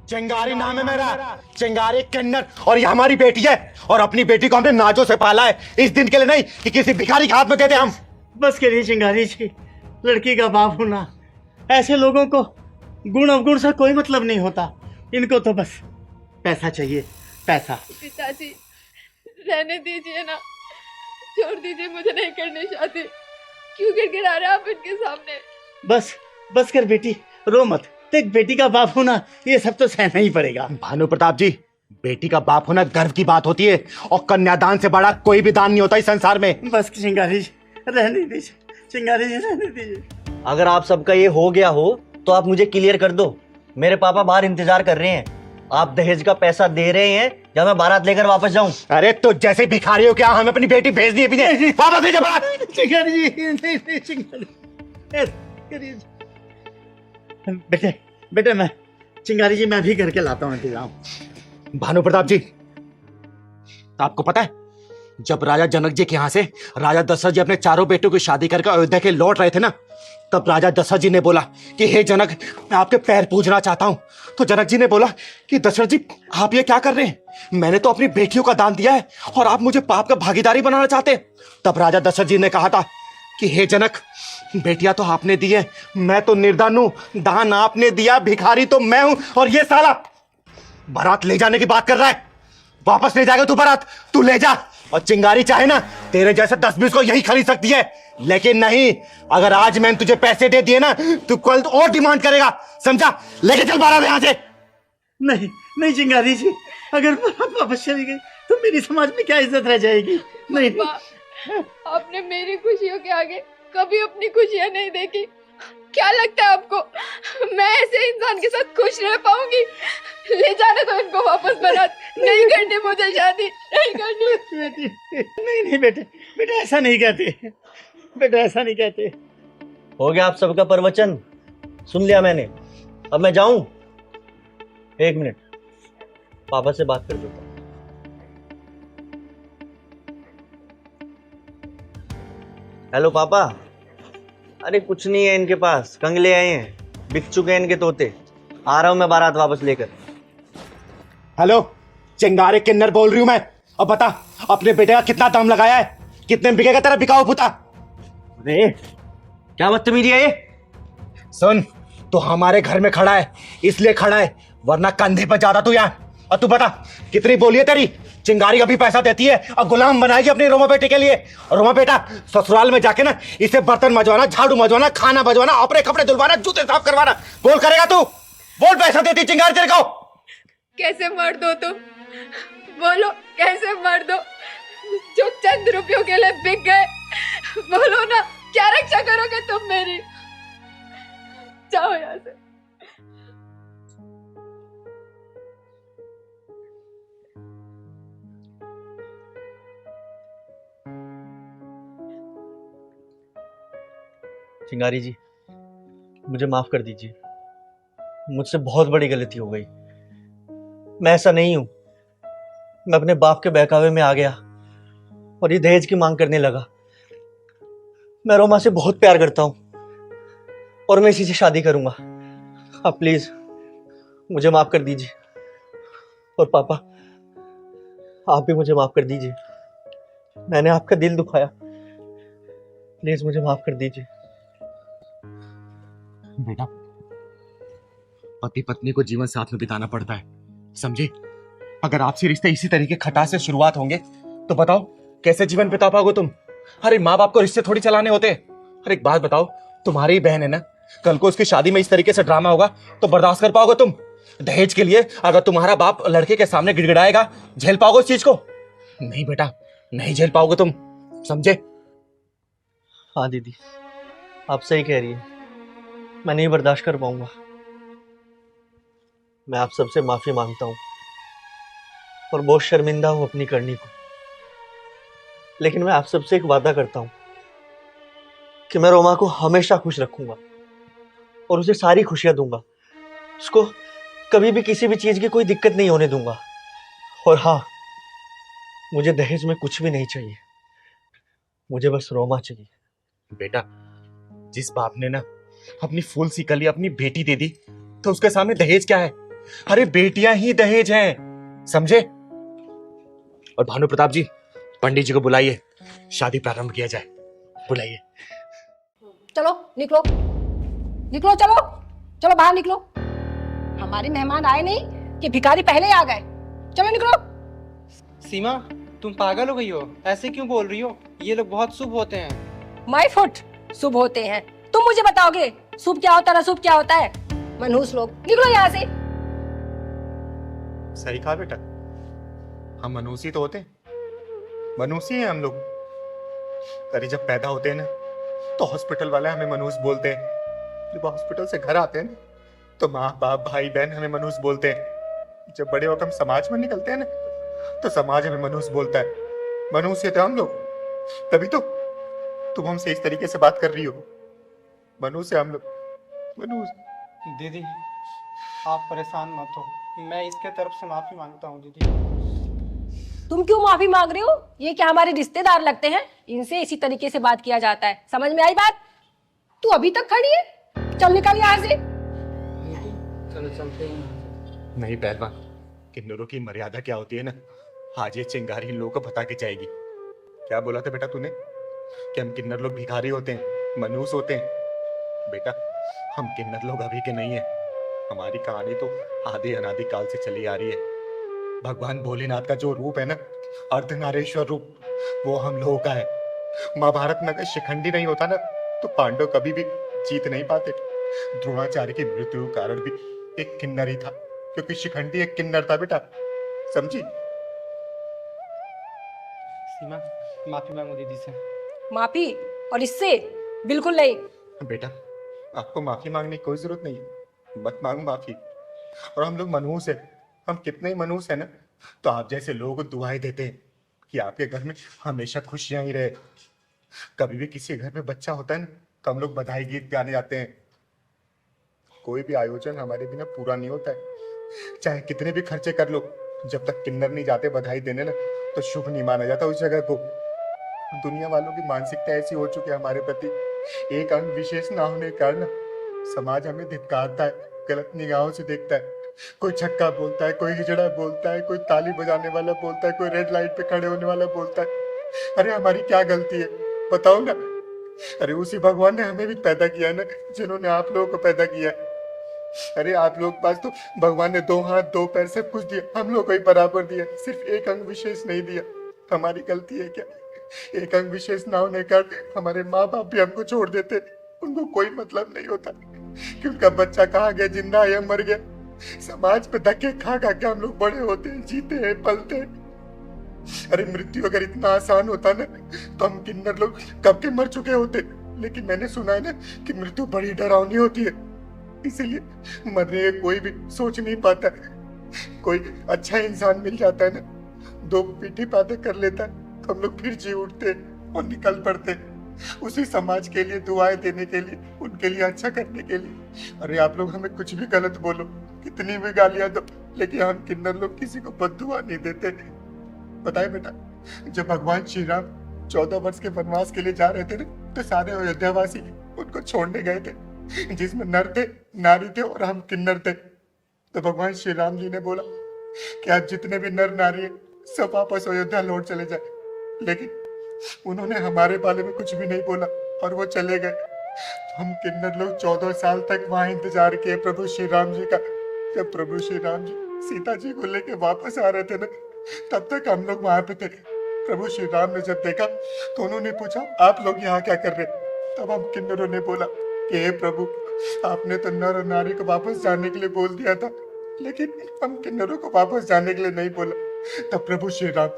Speaker 3: चिंगारी नाम है मेरा, चिंगारी किन्नर। और ये हमारी बेटी है और अपनी बेटी को हमने नाजों से पाला है, इस दिन के लिए नहीं कि किसी भिखारी के हाथ में दे दे हम।
Speaker 4: बस करिए चिंगारी जी, लड़की का बाप होना ऐसे लोगों को
Speaker 3: गुण अवगुण से कोई मतलब नहीं होता, इनको तो बस पैसा चाहिए, पैसा।
Speaker 5: पिताजी रहने दीजिए ना, छोड़ दीजिए, मुझे नहीं करनी शादी। क्यों गिड़गिड़ा रहे आप इनके सामने?
Speaker 3: बस बस कर बेटी, रो मत। देख बेटी का बाप होना ये सब तो सहना ही पड़ेगा।
Speaker 8: भानु प्रताप जी, बेटी का बाप होना गर्व की बात होती है और कन्यादान से बड़ा कोई भी दान नहीं होता इस संसार में।
Speaker 3: बस चिंगारी जी रहने दीजिए, चिंगारी जी रहने दीजिए।
Speaker 9: अगर आप सबका ये हो गया हो तो आप मुझे क्लियर कर दो। मेरे पापा बाहर इंतजार कर रहे हैं। आप दहेज का पैसा दे रहे हैं या मैं बारात लेकर वापस जाऊं?
Speaker 8: अरे तो जैसे भिखारी हो क्या हमें अपनी बेटी भेज दी है? वापस भेजो बारात।
Speaker 3: चिंगारी जी नहीं, चिंगारी बेटे बेटे मैं चिंगारी जी मैं भी करके लाता हूँ इंतजाम।
Speaker 8: भानु प्रताप जी, आपको पता है जब राजा जनक जी के यहाँ से राजा दशरथ जी अपने चारों बेटों की शादी करके अयोध्या के लौट रहे थे ना, तब राजा दशरथ जी ने बोला कि हे जनक, मैं आपके पैर पूजना चाहता हूं। तो जनक जी ने बोला कि दशरथ जी आप ये क्या कर रहे हैं? मैंने तो अपनी बेटियों का दान दिया है और आप मुझे पाप का भागीदारी बनाना चाहते हैं। तब राजा दशरथ जी ने कहा था कि हे जनक, बेटियां तो आपने दी है, मैं तो निर्धन हूं, दान आपने दिया, भिखारी तो मैं हूं। और ये साला बारात ले जाने की बात कर रहा है। वापस ले जाएगा तू बारात, तू ले जा। और चिंगारी चाहे ना तेरे जैसे 10-20 को यही खरीद सकती है, लेकिन नहीं, अगर आज मैंने तुझे पैसे दे दिए ना तू कल और डिमांड करेगा, समझा? लेके चल बारात यहां से।
Speaker 3: नहीं नहीं चिंगारी जी, अगर बारात वापस चली गई तो मेरी समाज में क्या इज्जत रह जाएगी? नहीं
Speaker 5: आपने मेरी खुशियों के आगे कभी अपनी खुशियां नहीं देखी। क्या लगता है आपको मैं ऐसे इंसान के साथ खुश रह पाऊंगी? ले जाने दो इनको वापस बारात। नहीं करनी मुझे शादी, नहीं करनी।
Speaker 3: नहीं नहीं बेटे, बेटे ऐसा नहीं कहते, बेटे ऐसा नहीं कहते।
Speaker 9: हो गया आप सबका प्रवचन, सुन लिया मैंने। अब मैं जाऊं? 1 मिनट, पापा से बात कर देता हूं। हेलो पापा। अरे कुछ नहीं है इनके पास, कंगले आए हैं, बिक चुके हैं इनके तोते। आ रहा हूं मैं बारात वापस लेकर।
Speaker 8: हेलो, चिंगारे किन्नर बोल रही हूं मैं। अब बता अपने बेटे का कितना दाम लगाया है? कितने में बिकेगा तेरा बिकाऊ पुता?
Speaker 9: अरे क्या बदतमीजी है ये?
Speaker 8: सुन, तू हमारे घर में खड़ा है इसलिए खड़ा है, वरना कंधे पर ज्यादा तू यहाँ। और तू बता कितनी बोली है तेरी? चिंगारी अभी पैसा देती है और गुलाम बनाएगी अपनी रोमा बेटे के लिए। और रोमा बेटा ससुराल में जाके ना इसे बर्तन मजवाना, झाड़ू मजवाना, खाना बजवाना, अपने कपड़े धुलवाना, जूते साफ करवाना। बोल करेगा तू? बोल पैसा देती चिंगारी तेरे को?
Speaker 5: कैसे मर्द हो तुम? बोलो कैसे मर्द हो जो चंद रुपयों के लिए बिक गए? बोलो ना, क्या रक्षा करोगे तुम मेरी? जाओ यहाँ से।
Speaker 9: चिंगारी जी, मुझे माफ कर दीजिए, मुझसे बहुत बड़ी गलती हो गई। मैं ऐसा नहीं हूं। मैं अपने बाप के बहकावे में आ गया और ये दहेज की मांग करने लगा। मैं रोमा से बहुत प्यार करता हूं और मैं इसी से शादी करूंगा। आप प्लीज मुझे माफ कर दीजिए। और पापा, आप भी मुझे माफ कर दीजिए। मैंने आपका दिल दुखाया, प्लीज मुझे माफ कर दीजिए।
Speaker 8: बेटा, पति पत्नी को जीवन साथ में बिताना पड़ता है, समझे? अगर आपसे रिश्ते इसी तरीके खटास से शुरुआत होंगे तो बताओ कैसे जीवन बिता पाओगे तुम? अरे माँ बाप को रिश्ते थोड़ी चलाने होते। अरे एक बात बताओ, तुम्हारी ही बहन है ना, कल को उसकी शादी में इस तरीके से ड्रामा होगा तो बर्दाश्त कर पाओगे तुम? दहेज के लिए अगर तुम्हारा बाप लड़के के सामने गिड़गिड़ाएगा, झेल पाओगे इस चीज को? नहीं बेटा, नहीं झेल पाओगे तुम, समझे?
Speaker 9: हाँ दीदी, आप सही कह रही है, मैं नहीं बर्दाश्त कर पाऊंगा। मैं आप सबसे माफी मांगता हूं और बहुत शर्मिंदा हूं अपनी करनी को। लेकिन मैं आप सबसे एक वादा करता हूं कि मैं रोमा को हमेशा खुश रखूंगा और उसे सारी खुशियां दूंगा। उसको कभी भी किसी भी चीज की कोई दिक्कत नहीं होने दूंगा। और हाँ, मुझे दहेज में कुछ भी नहीं चाहिए, मुझे बस रोमा चाहिए।
Speaker 8: बेटा, जिस बाप ने ना अपनी फूल सी कली अपनी बेटी दे दी तो उसके सामने दहेज क्या है? अरे बेटियां ही दहेज हैं, समझे? और भानु प्रताप जी, पंडित जी को बुलाइए, शादी प्रारंभ किया जाए। बुलाइए।
Speaker 10: चलो निकलो, निकलो, चलो चलो बाहर निकलो। हमारे मेहमान आए नहीं कि भिखारी पहले आ गए। चलो निकलो।
Speaker 3: सीमा, तुम पागल हो गई हो? ऐसे क्यों बोल रही हो? ये लोग बहुत शुभ होते हैं।
Speaker 10: माय फुट, शुभ होते हैं? तुम मुझे बताओगे शुभ क्या होता है, अशुभ क्या होता है? मनहूस लोग, निकलो यहाँ से।
Speaker 8: सही कहा बेटा, हम मनुष्य तो होते हैं, मनुष्य हैं हम लोग। अरे जब पैदा होते हैं ना तो हॉस्पिटल वाले हमें मनुष्य बोलते हैं, जब हॉस्पिटल से घर आते हैं ना तो माँ बाप भाई बहन हमें मनुष्य बोलते हैं, जब बड़े होकर हम समाज में निकलते हैं ना तो समाज हमें मनुष्य बोलता है। मनुष्य थे हम लोग, तभी तो तुम हमसे इस तरीके से बात कर रही हो। मनुष्य हम लोग, मनुष्य।
Speaker 3: दीदी आप परेशान मत हो, मैं इसके तरफ से माफी मांगता हूँ। दीदी
Speaker 10: तुम क्यों माफी मांग रहे हो? ये क्या हमारे रिश्तेदार लगते हैं? इनसे इसी तरीके से बात किया जाता है। समझ में आई बात? तू अभी तक खड़ी है, चल निकल यहाँ से।
Speaker 4: चलो चलते हैं।
Speaker 8: नहीं पहलवान, किन्नरों की मर्यादा क्या होती है ना, आज ये चिंगारी इन लोगों को बता के जाएगी। क्या बोला था बेटा तूने कि हम किन्नर लोग भिखारी होते हैं, मनुष्य होते हैं? बेटा हम किन्नर लोग अभी के नहीं है, हमारी कहानी तो आदि अनादि काल से चली आ रही है। भगवान भोलेनाथ का जो रूप है ना, अर्धनारेश्वर रूप, वो हम लोगों का है। महाभारत में अगर शिखंडी नहीं होता ना तो पांडव कभी भी जीत नहीं पाते। द्रोणाचार्य की मृत्यु का कारण भी एक किन्नर ही था, क्योंकि शिखंडी एक किन्नर था बेटा, समझी?
Speaker 3: सीमा, माफी मांगो दीदी से।
Speaker 10: माफी? और इससे? बिल्कुल नहीं।
Speaker 8: बेटा आपको माफी मांगने की कोई जरूरत नहीं है, मत मांगो माफी। और हम लोग मनुष्य हैं, हम कितने ही मनुष्य हैं ना, तो आप जैसे लोगों को दुआएं देते हैं कि आपके घर में हमेशा खुशियां ही रहे। कभी भी किसी घर में बच्चा होता है ना तो हम लोग बधाई गीत गाने जाते हैं। कोई भी आयोजन हमारे बिना पूरा नहीं होता है, चाहे कितने भी खर्चे कर लो, जब तक किन्नर नहीं जाते बधाई देने ना तो शुभ नहीं माना जाता उस जगह को। दुनिया वालों की मानसिकता ऐसी हो चुकी है हमारे प्रति, एक अंग विशेष ना होने के कारण समाज हमें धिक्कारता है, गलत निगाहों से देखता है। कोई छक्का बोलता है, कोई हिजड़ा बोलता है, कोई ताली बजाने वाला बोलता है, कोई रेड लाइट पे खड़े होने वाला बोलता है। अरे हमारी क्या गलती है बताओ ना? अरे उसी भगवान ने हमें भी पैदा किया ना, जिन्होंने आप लोगों को पैदा किया। अरे आप लोग पास तो भगवान ने 2 हाथ 2 पैर सब कुछ दिया, हम लोग को ही बराबर दिया, सिर्फ एक अंग विशेष नहीं दिया। हमारी गलती है क्या? एक अंग विशेष ना होने का हमारे माँ बाप भी हमको छोड़ देते, उनको कोई मतलब नहीं होता कि उनका बच्चा कहाँ गया, जिंदा है या मर गया। समाज पे धक्के खा खा के हम लोग बड़े होते हैं, जीते हैं, पलते हैं। अरे मृत्यु अगर इतना आसान होता ना तो हम किन्नर लोग कब के मर चुके होते। लेकिन मैंने सुना है ना कि मृत्यु बड़ी डरावनी होती है, इसीलिए मरने का कोई भी सोच नहीं पाता। कोई अच्छा इंसान मिल जाता है ना, 2 मीठी बातें कर लेता है तो हम लोग फिर जी उठते और निकल पड़ते उसी समाज के लिए, दुआएं देने के लिए, उनके लिए अच्छा करने के लिए। अरे आप लोग हमें कुछ भी गलत बोलो, कितनी भी गालियां दो, लेकिन हम किन्नर लोग किसी को बद्दुआ नहीं देते। बताए बेटा, जब भगवान श्री राम 14 वर्ष के वनवास के लिए जा रहे थे ना तो सारे अयोध्यावासी उनको छोड़ने गए थे, जिसमें नर थे, नारी थे और हम किन्नर थे। तो भगवान श्री राम जी ने बोला कि आज जितने भी नर नारी है सब वापस अयोध्या लौट चले जाए, लेकिन उन्होंने हमारे बारे में कुछ भी नहीं बोला और वो चले गए। हम किन्नर लोग 14 साल तक वहां इंतजार किए प्रभु श्री राम जी का। जब प्रभु श्री राम जी सीता जी को लेके वापस आ रहे थे ना, तब तक हम लोग वहां पे थे। प्रभु श्री राम ने जब देखा तो उन्होंने पूछा, आप लोग यहाँ क्या कर रहे? तब हम किन्नरों ने बोला कि हे प्रभु, आपने तो नर और नारी को वापस जाने के लिए बोल दिया था, लेकिन हम किन्नरों को वापस जाने के लिए नहीं बोला। तब प्रभु श्री राम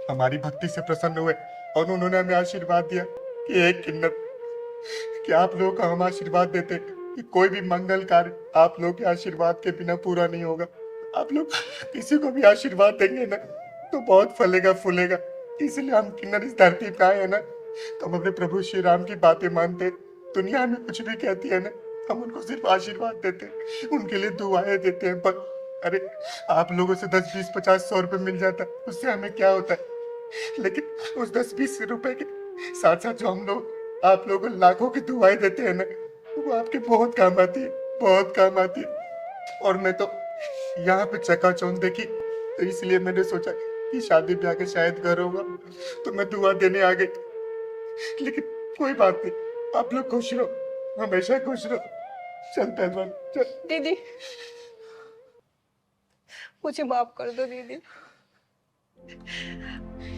Speaker 8: हमारी भक्ति से प्रसन्न हुए और उन्होंने हमें आशीर्वाद दिया कि एक किन्नर, कि आप लोगों को हम आशीर्वाद देते कि कोई भी मंगल कार्य आप लोगों के आशीर्वाद के बिना पूरा नहीं होगा। आप लोग किसी को भी आशीर्वाद देंगे ना तो बहुत फलेगा फूलेगा। इसलिए हम किन्नर इस धरती पे आए हैं ना, तो हम अपने प्रभु श्री राम की बातें मानते। दुनिया हमें कुछ भी कहती है ना, हम उनको सिर्फ आशीर्वाद देते, उनके लिए दुआएं देते हैं। पर अरे आप लोगों से 10, 20, 50, 100 रुपए मिल जाता, उससे हमें क्या होता है? लेकिन उस 10, 20 रुपए के साथ साथ जो हम लोग आप लोगों को लाखों की दुआएं देते हैं ना, वो आपके बहुत काम आती है, बहुत काम आती है। और मैं तो यहाँ पे चकाचौंध देखी, तो इसलिए मैंने सोचा कि शादी ब्याह के शायद घर होगा तो मैं दुआ देने आ गई। लेकिन कोई बात नहीं, आप लोग खुश रहो, हमेशा खुश रहो। चल पहलवान चल।
Speaker 10: दीदी मुझे माफ कर दो दीदी।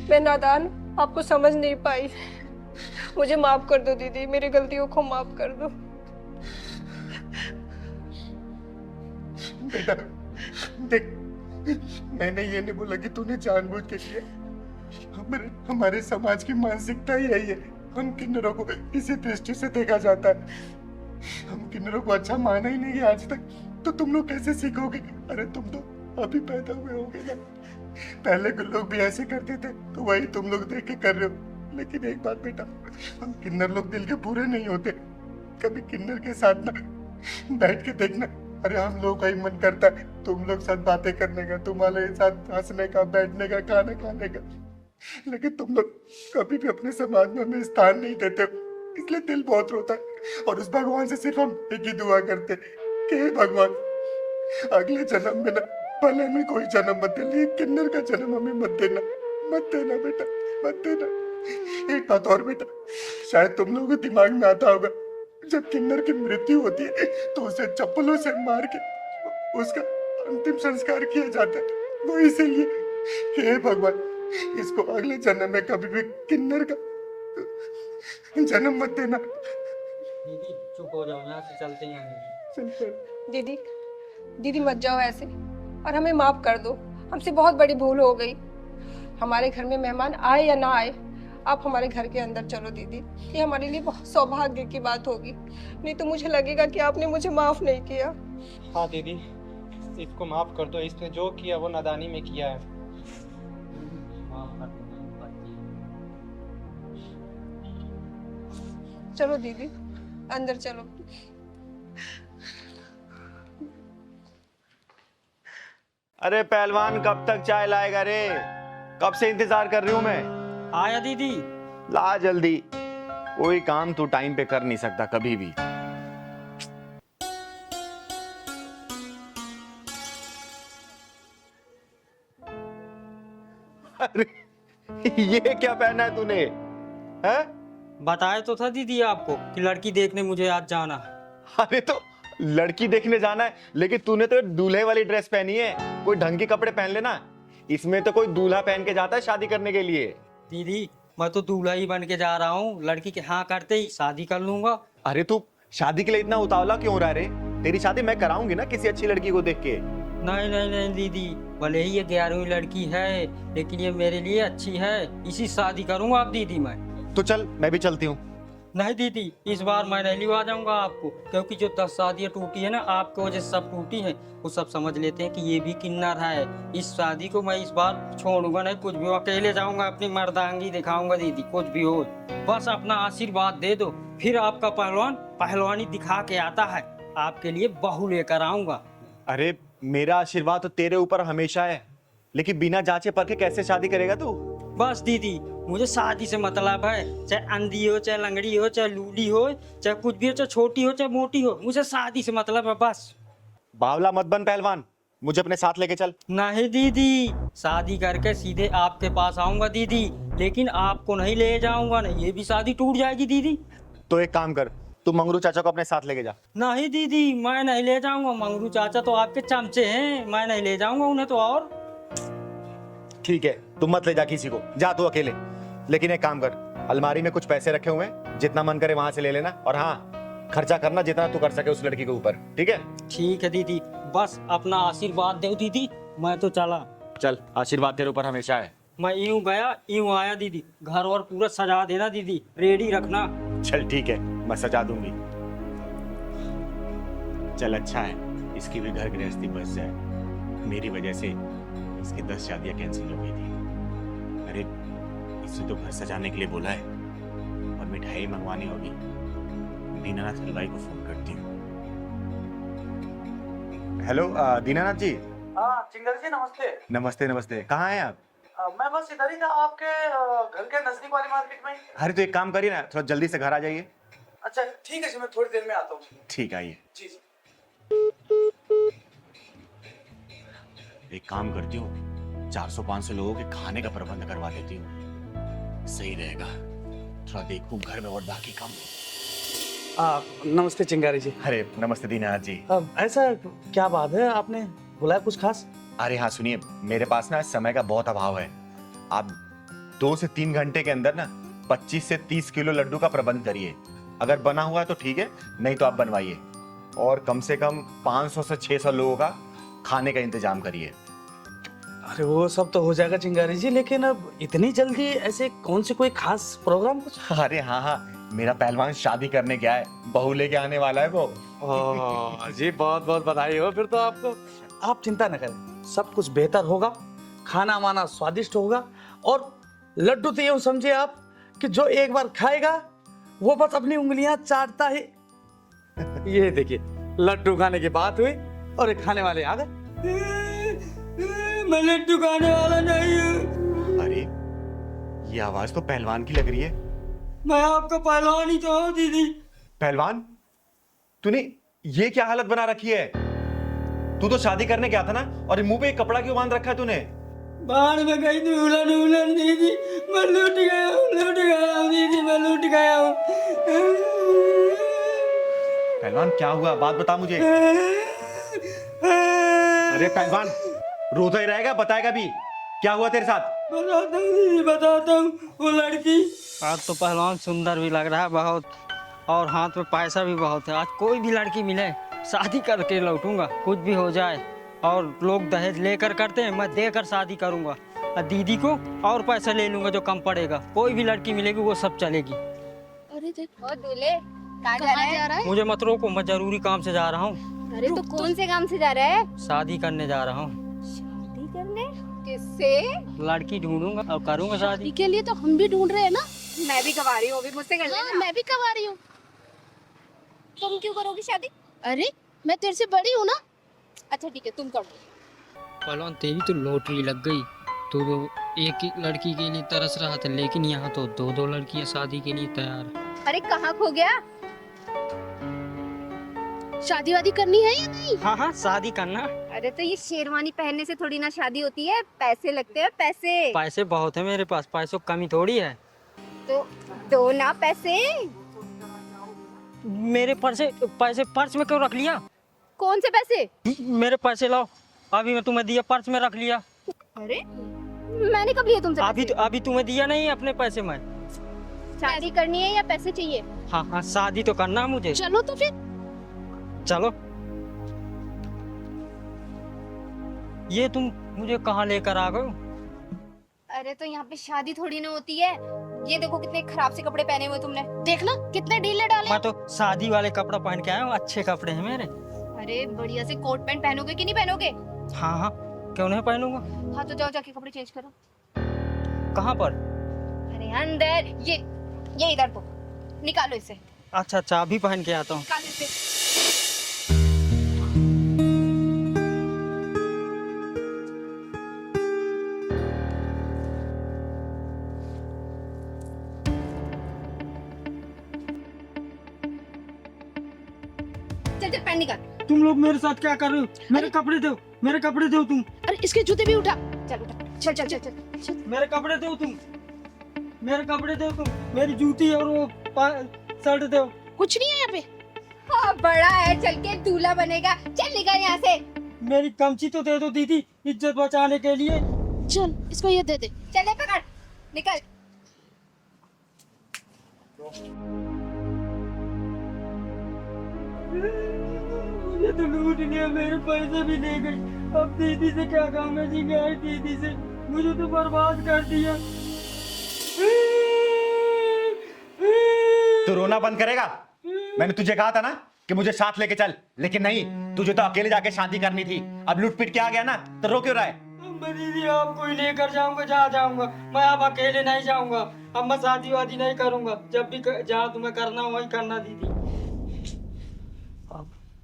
Speaker 10: मैं नादान आपको समझ नहीं पाई। मुझे माफ कर दो दीदी, मेरी गलतियों को माफ कर दो।
Speaker 3: बेटा देख, मैंने ये नहीं बोला कि तूने जानबूझ के किया। हमारे समाज की मानसिकता ही यही है, हम किन्नरों को इसी दृष्टि से देखा जाता है। हम किन्नरों को अच्छा माना ही नहीं है आज तक, तो तुम लोग कैसे सीखोगे? अरे तुम तो अभी पैदा हुए होगे ना, पहले के लोग भी ऐसे करते थे, तो वही तुम लोग देख के कर रहे हो। लेकिन एक बात बेटा, हम किन्नर लोग दिल के पूरे नहीं होते। कभी किन्नर के साथ ना बैठ के देखना, अरे हम लोग का ही मन करता है तुम लोग साथ बातें करने का, तुम्हारे साथ हंसने का, बैठने का, खाना खाने का, लेकिन तुम लोग कभी भी अपने समाज में हमें स्थान नहीं देते हो, इसलिए दिल बहुत रोता है। और उस भगवान से सिर्फ हम एक ही दुआ करते कि हे भगवान, अगले जन्म में ना भले में कोई जन्म मत दे, लेकिन किन्नर का जन्म हमें मत देना, मत देना बेटा, मत देना। एक बात और बेटा, शायद तुम लोगों के दिमाग में आता होगा, जब किन्नर की मृत्यु होती है तो उसे चप्पलों से मार के उसका अंतिम संस्कार किया जाता है। वो इसीलिए हे भगवान, इसको अगले जन्म में कभी भी किन्नर का जन्म मत देना।
Speaker 4: दीदी चुप हो जाओ, यहाँ से चलते हैं।
Speaker 10: दीदी दीदी मत जाओ ऐसे, और हमें माफ कर दो। हमसे बहुत बड़ी भूल हो गई। हमारे घर में मेहमान आए या ना आए, आप हमारे घर के अंदर चलो दीदी। ये हमारे लिए बहुत सौभाग्य की बात होगी, नहीं तो मुझे लगेगा कि आपने मुझे माफ नहीं किया।
Speaker 11: हाँ दीदी, इसको माफ कर दो, इसने जो किया वो नादानी में किया है।
Speaker 10: चलो दीदी अंदर चलो।
Speaker 8: अरे पहलवान, कब तक चाय लाएगा रे? कब से इंतजार कर रही हूँ मैं।
Speaker 4: आया दीदी।
Speaker 8: ला जल्दी, कोई काम तू टाइम पे कर नहीं सकता कभी भी। अरे ये क्या पहना है तूने? हैं?
Speaker 4: बताया तो था दीदी आपको कि लड़की देखने मुझे आज जाना है।
Speaker 8: अरे तो लड़की देखने जाना है, लेकिन तूने तो दूल्हे वाली ड्रेस पहनी है, कोई ढंग के कपड़े पहन लेना। इसमें तो कोई दूल्हा पहन के जाता है शादी करने के लिए।
Speaker 4: दीदी मैं तो दूल्हा ही बन के जा रहा हूँ, लड़की के हाँ करते ही शादी कर लूंगा।
Speaker 8: अरे तू शादी के लिए इतना उतावला क्यों रहा रे? तेरी शादी मैं कराऊंगी ना किसी अच्छी लड़की को देख के।
Speaker 4: नहीं नहीं नहीं दीदी, भले ही ये 11वीं लड़की है, लेकिन ये मेरे लिए अच्छी है, इसी शादी करूंगा आप दीदी मैं।
Speaker 8: तो चल मैं भी चलती हूँ।
Speaker 4: नहीं दीदी, इस बार मैं नहीं लिवा जाऊंगा आपको, क्योंकि जो 10 शादियाँ टूटी है ना आपकी वजह से सब टूटी है, वो सब समझ लेते हैं कि ये भी किन्नर है। इस शादी को मैं इस बार छोड़ूंगा नहीं, कुछ भी अकेले जाऊंगा, अपनी मर्दांगी दिखाऊंगा दीदी, कुछ भी हो बस अपना आशीर्वाद दे दो, फिर आपका पहलवान पहलवानी दिखा के आता है, आपके लिए बहू लेकर आऊंगा।
Speaker 8: अरे मेरा आशीर्वाद तो तेरे ऊपर हमेशा है, लेकिन बिना जांचे परखे कैसे शादी करेगा तू?
Speaker 4: बस दीदी मुझे शादी से मतलब है, चाहे अंधी हो, चाहे लंगड़ी हो, चाहे लूली हो, चाहे कुछ भी हो, चाहे छोटी हो, चाहे मोटी हो, मुझे शादी से मतलब है बस।
Speaker 8: बावला मत बन पहलवान, मुझे अपने साथ लेके चल।
Speaker 4: नहीं दीदी, शादी करके सीधे आपके पास आऊंगा दीदी, लेकिन आपको नहीं ले जाऊंगा, नहीं ये भी शादी टूट जाएगी दीदी।
Speaker 8: तो एक काम कर, तू मंगरू चाचा को अपने साथ लेके जा।
Speaker 4: नहीं दीदी मैं नहीं ले जाऊंगा, मंगरू चाचा तो आपके चमचे हैं, मैं नहीं ले जाऊंगा उन्हें तो। और
Speaker 8: ठीक है, तू मत ले जा किसी को, जा तू अकेले। लेकिन एक काम कर, अलमारी में कुछ पैसे रखे हुए हैं, जितना मन करे वहां से ले लेना, और हाँ खर्चा करना जितना तू कर सके उस लड़की के ऊपर, ठीक है?
Speaker 4: ठीक है दीदी, बस अपना आशीर्वाद दो दीदी, मैं तो चला।
Speaker 8: चल, आशीर्वाद तेरे ऊपर हमेशा है।
Speaker 4: मैं यूं गया यूं आया दीदी, घर और पूरा सजा देना दीदी, रेडी रखना।
Speaker 8: चल ठीक है, मैं सजा दूंगी। चल अच्छा है, इसकी भी घर गृहस्थी बच जाए, मेरी वजह से इसकी 10 शादियां कैंसिल हो गई थी। अरे इसे तो घर सजाने के लिए बोला है, और मिठाई मंगवानी होगी, दीनानाथ हलवाई को फोन करती हूँ। हेलो दीनानाथ जी।
Speaker 11: हाँ चिंगर जी नमस्ते।
Speaker 8: नमस्ते नमस्ते, कहाँ हैं आप?
Speaker 11: मैं बस इधर ही था, आपके घर के नजदीक वाली मार्केट में।
Speaker 8: अरे तो एक काम करिए ना, थोड़ा जल्दी से घर आ जाइए।
Speaker 11: अच्छा ठीक है जी, मैं थोड़ी देर में आता हूँ।
Speaker 8: ठीक, आइए।
Speaker 11: जी जी।
Speaker 8: एक काम करती हूँ, 400-500 लोगों के खाने का प्रबंध करवा देती हूँ, सही रहेगा। थोड़ा देखूं घर में और बाकी काम।
Speaker 11: नमस्ते चिंगारी जी।
Speaker 8: अरे नमस्ते दीनानाथ जी।
Speaker 11: ऐसा क्या बात है, आपने बुलाया कुछ खास?
Speaker 3: अरे हाँ सुनिए, मेरे पास ना समय का बहुत अभाव है। आप 2 से 3 घंटे के अंदर ना 25 से 30 किलो लड्डू का प्रबंध करिए। अगर बना हुआ तो ठीक है, नहीं तो आप बनवाइए। और कम से कम 500 से 600 लोगों का खाने का इंतजाम करिए।
Speaker 12: अरे वो सब तो हो जाएगा चिंगारी जी, लेकिन अब इतनी जल्दी ऐसे कौन से कोई खास प्रोग्राम कुछ?
Speaker 3: अरे हाँ हाँ, मेरा पहलवान शादी करने गया है, बहू लेके आने वाला है वो।
Speaker 12: ओह जी, बहुत बहुत बधाई हो फिर तो आपको। आप चिंता न करें, सब कुछ बेहतर होगा, खाना वाना स्वादिष्ट होगा। और लड्डू तो यूं समझिए आप कि जो एक बार खाएगा वो बस अपनी उंगलियां चाटता ही। ये देखिए, लड्डू खाने की बात हुई और ये खाने वाले आ गए।
Speaker 4: मैं लड्डू खाने वाला नहीं हूँ।
Speaker 3: अरे ये आवाज तो पहलवान की लग रही है।
Speaker 4: मैं आपका पहलवान ही तो हूँ दीदी।
Speaker 3: पहलवान, तूने ये क्या हालत बना रखी है? तू तो शादी करने गया था ना, और मुंह पे एक कपड़ा क्यों बांध रखा है तूने?
Speaker 4: बाहर में गई थी उलन उलन दीदी, मैं लूट गया हूँ दीदी, मैं लूट गया हूँ।
Speaker 3: पहलवान क्या हुआ, बात बता मुझे। अरे पहलवान, रोता ही रहेगा, बताएगा भी क्या हुआ तेरे साथ?
Speaker 4: बताता हूँ दीदी, बताता हूँ। वो लड़की, आज तो पहलवान सुंदर भी लग रहा है बहुत, और हाथ में पैसा भी बहुत है। आज कोई भी लड़की मिले शादी करके लौटूंगा, कुछ भी हो जाए। और लोग दहेज लेकर करते हैं, मैं देकर शादी करूंगा। और दीदी को और पैसा ले लूंगा जो कम पड़ेगा। कोई भी लड़की मिलेगी वो सब चलेगी।
Speaker 5: अरे देखो दूल्हे, कहाँ जा रहा है?
Speaker 4: मुझे मत रोको, मैं जरूरी काम से जा रहा हूँ।
Speaker 5: अरे तो कौन से काम से जा रहा है?
Speaker 4: शादी करने जा रहा हूँ।
Speaker 5: शादी करने? किससे?
Speaker 4: लड़की ढूंढूंगा और करूंगा शादी।
Speaker 5: के लिए तो हम भी ढूंढ रहे हैं ना। मैं भी कवा रही हूँ, अभी मुझसे कर लेना। मैं भी कवा रही हूँ। तुम क्यों करोगी शादी? अरे मैं तेरे से बड़ी हूँ ना। अच्छा ठीक है, तुम कर दो।
Speaker 4: पहलवान तेरी तो लॉटरी लग गई। तो एक ही लड़की के लिए तरस रहा था, लेकिन यहाँ तो 2-2 लड़कियाँ शादी के लिए तैयार है।
Speaker 5: अरे कहाँ खो गया? शादी वादी करनी है या नहीं?
Speaker 4: हाँ हाँ, शादी करना।
Speaker 5: अरे तो ये शेरवानी पहनने से थोड़ी ना शादी होती है, पैसे लगते हैं पैसे।
Speaker 4: पैसे बहुत है मेरे पास, पैसों की कमी थोड़ी है।
Speaker 5: तो दो ना पैसे।
Speaker 4: मेरे पैसे पर्स में क्यों रख लिया?
Speaker 5: कौन से पैसे?
Speaker 4: मेरे पैसे लाओ, अभी मैं तुम्हें दिया, पर्स में रख लिया।
Speaker 5: अरे मैंने कब लिया तुमसे?
Speaker 4: अभी तुम्हें दिया नहीं अपने पैसे में।
Speaker 5: शादी करनी है या पैसे चाहिए?
Speaker 4: हाँ हाँ, शादी तो करना है मुझे।
Speaker 5: चलो तो फिर।
Speaker 4: चलो। ये तुम मुझे कहाँ लेकर आ गए?
Speaker 5: अरे तो यहाँ पे शादी थोड़ी ना होती है। ये देखो कितने खराब से कपड़े पहने हुए तुमने, देखना कितने ढीले डाले।
Speaker 4: मैं तो शादी वाले कपड़ा पहन के आया हूँ, अच्छे कपड़े हैं मेरे।
Speaker 5: अरे बढ़िया से कोट पैंट पहनोगे कि नहीं पहनोगे?
Speaker 4: हाँ हाँ, क्यों नहीं पहनूंगा।
Speaker 5: हाँ तो जाओ जाके कपड़े चेंज करो।
Speaker 4: कहाँ पर?
Speaker 5: अरे अंदर, ये इधर तो निकालो इसे।
Speaker 4: अच्छा, अभी पहन के आता हूँ।
Speaker 5: निकालो इसे। चल चल पैंट निकाल।
Speaker 4: तुम लोग मेरे साथ क्या कर रहे हो? मेरे कपड़े दो, मेरे कपड़े दो तुम।
Speaker 5: अरे इसके जूते भी उठा। चल उठा, चल चल चल चल।
Speaker 4: मेरे कपड़े दो तुम, मेरे कपड़े दो तुम, मेरी जूती और वो शर्ट दो।
Speaker 5: कुछ नहीं है यहाँ पे। हाँ बड़ा है, चल के दूल्हा बनेगा। चल निकल यहाँ से।
Speaker 4: मेरी कमची तो दे दो दीदी, इज्जत बचाने के लिए।
Speaker 5: चल इसको ये दे दे। चल पकड़, निकल।
Speaker 4: मुझे तो लूट लिया, मेरे पैसे भी ले गई। अब दीदी से क्या कहूँगा जी, गए दीदी से, मुझे तो बर्बाद कर दिया।
Speaker 3: तू रोना बंद करेगा? मैंने तुझे कहा था ना कि मुझे साथ लेके चल, लेकिन नहीं, तुझे तो अकेले जाके शादी करनी थी। अब लूट पीट के आ गया ना, तो रो क्यों रहा है?
Speaker 4: दीदी आपको ही लेकर जाऊंगा, जहाँ जाऊंगा। मैं अब अकेले नहीं जाऊंगा। अब मैं शादी वादी नहीं करूंगा। जब भी जहाँ तुम्हें करना हो वही करना दीदी।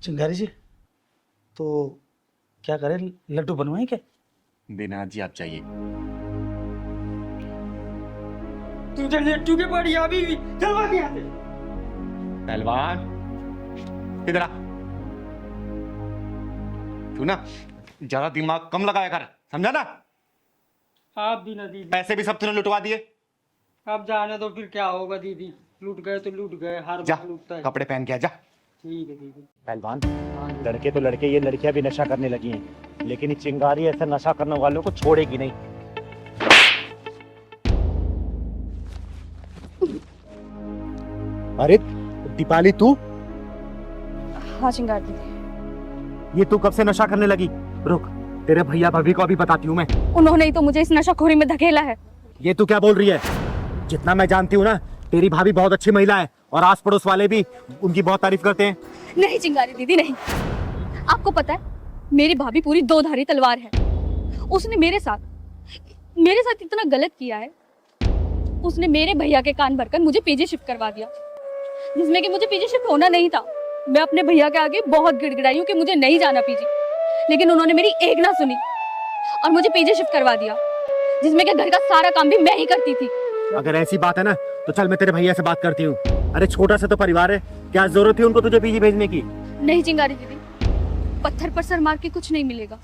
Speaker 12: चिंगारी जी, तो क्या करें, लड्डू बनवाएं क्या?
Speaker 3: दीनानाथ जी आप चाहिए।
Speaker 4: तुझे लड्डू के पड़ी अभी भी, चलवा के आते।
Speaker 3: पहलवान इधर आ। तू ना ज्यादा दिमाग कम लगाया कर, समझा ना?
Speaker 4: आप भी ना दीदी।
Speaker 3: पैसे भी सब तूने लुटवा दिए।
Speaker 4: अब जाने दो, फिर क्या होगा दीदी। लूट गए तो लूट गए, हर
Speaker 3: जा
Speaker 4: बार लूटता है।
Speaker 3: कपड़े पहन के आ जा।
Speaker 4: ठीक है ठीक है।
Speaker 8: पहलवान, लड़के तो लड़के, ये लड़कियां भी नशा करने लगी हैं, लेकिन ये चिंगारी ऐसे नशा करने वालों को छोड़ेगी नहीं। अरे दीपाली, तू?
Speaker 7: हाँ चिंगार दीदी।
Speaker 8: ये तू कब से नशा करने लगी? रुक, तेरे भैया भाभी को अभी बताती हूँ मैं।
Speaker 7: उन्होंने ही तो मुझे इस नशाखोरी में धकेला है।
Speaker 8: ये तू क्या बोल रही है? जितना मैं जानती हूँ ना, तेरी भाभी बहुत अच्छी महिला है और आस पड़ोस वाले भी उनकी बहुत तारीफ करते हैं।
Speaker 7: नहीं चिंगारी दीदी नहीं। आपको पता है मेरी भाभी पूरी दो धारी तलवार है। उसने मेरे साथ इतना गलत किया है। उसने मेरे भैया के कान भरकर मुझे पीजी शिफ्ट करवा दिया, जिसमें कि मुझे पीजी शिफ्ट होना नहीं था। मैं अपने भैया के आगे बहुत गिड़गिड़ाई हूँ कि मुझे नहीं जाना पीजी, लेकिन उन्होंने मेरी एक ना सुनी और मुझे पीजी शिफ्ट करवा दिया, जिसमें कि घर का सारा काम भी मैं ही करती थी।
Speaker 8: अगर ऐसी बात है ना तो चल मैं तेरे भैया से बात करती हूँ। अरे छोटा सा तो परिवार है, क्या जरूरत है उनको तुझे पीजी भेजने की?
Speaker 7: नहीं चिंगारी दीदी, पत्थर पर सर मार के कुछ नहीं मिलेगा।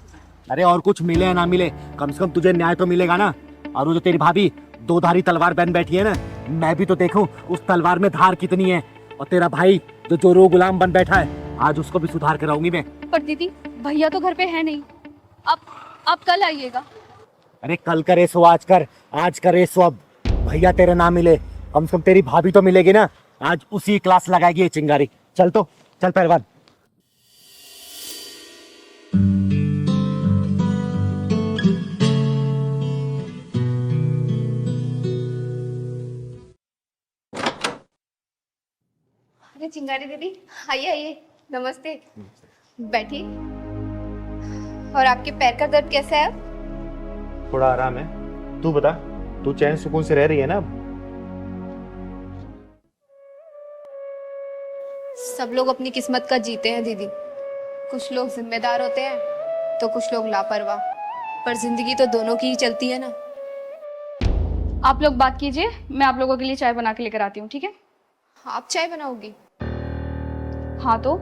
Speaker 8: अरे और कुछ मिले या ना मिले, कम से कम तुझे न्याय तो मिलेगा ना। और वो जो तेरी भाभी दो धारी तलवार बन बैठी है ना, मैं भी तो देखूं उस तलवार में धार कितनी है। और तेरा भाई जो चोरों गुलाम बन बैठा है, आज उसको भी सुधार कर आऊंगी मैं।
Speaker 7: पर दीदी भैया तो घर पे है नहीं, आप कल आइएगा।
Speaker 8: अरे कल करे सो आज कर, आज करे सो अब। भैया तेरे ना मिले, कम से कम तेरी भाभी तो मिलेगी ना। आज उसी क्लास लगाएगी ये चिंगारी। चल तो चल पहलवान।
Speaker 5: अरे चिंगारी दीदी आइए आइए, नमस्ते, बैठिए। और आपके पैर का दर्द कैसा है अब?
Speaker 8: थोड़ा आराम है। तू बता, तू चैन सुकून से रह रही है ना?
Speaker 5: सब लोग अपनी किस्मत का जीते हैं दीदी। कुछ लोग जिम्मेदार होते हैं तो कुछ लोग लापरवाह, पर जिंदगी तो दोनों की ही चलती है ना।
Speaker 7: आप लोग बात कीजिए, मैं आप लोगों के लिए चाय बना के लेकर आती हूँ, ठीक है?
Speaker 5: आप चाय बनाओगी?
Speaker 7: हाँ तो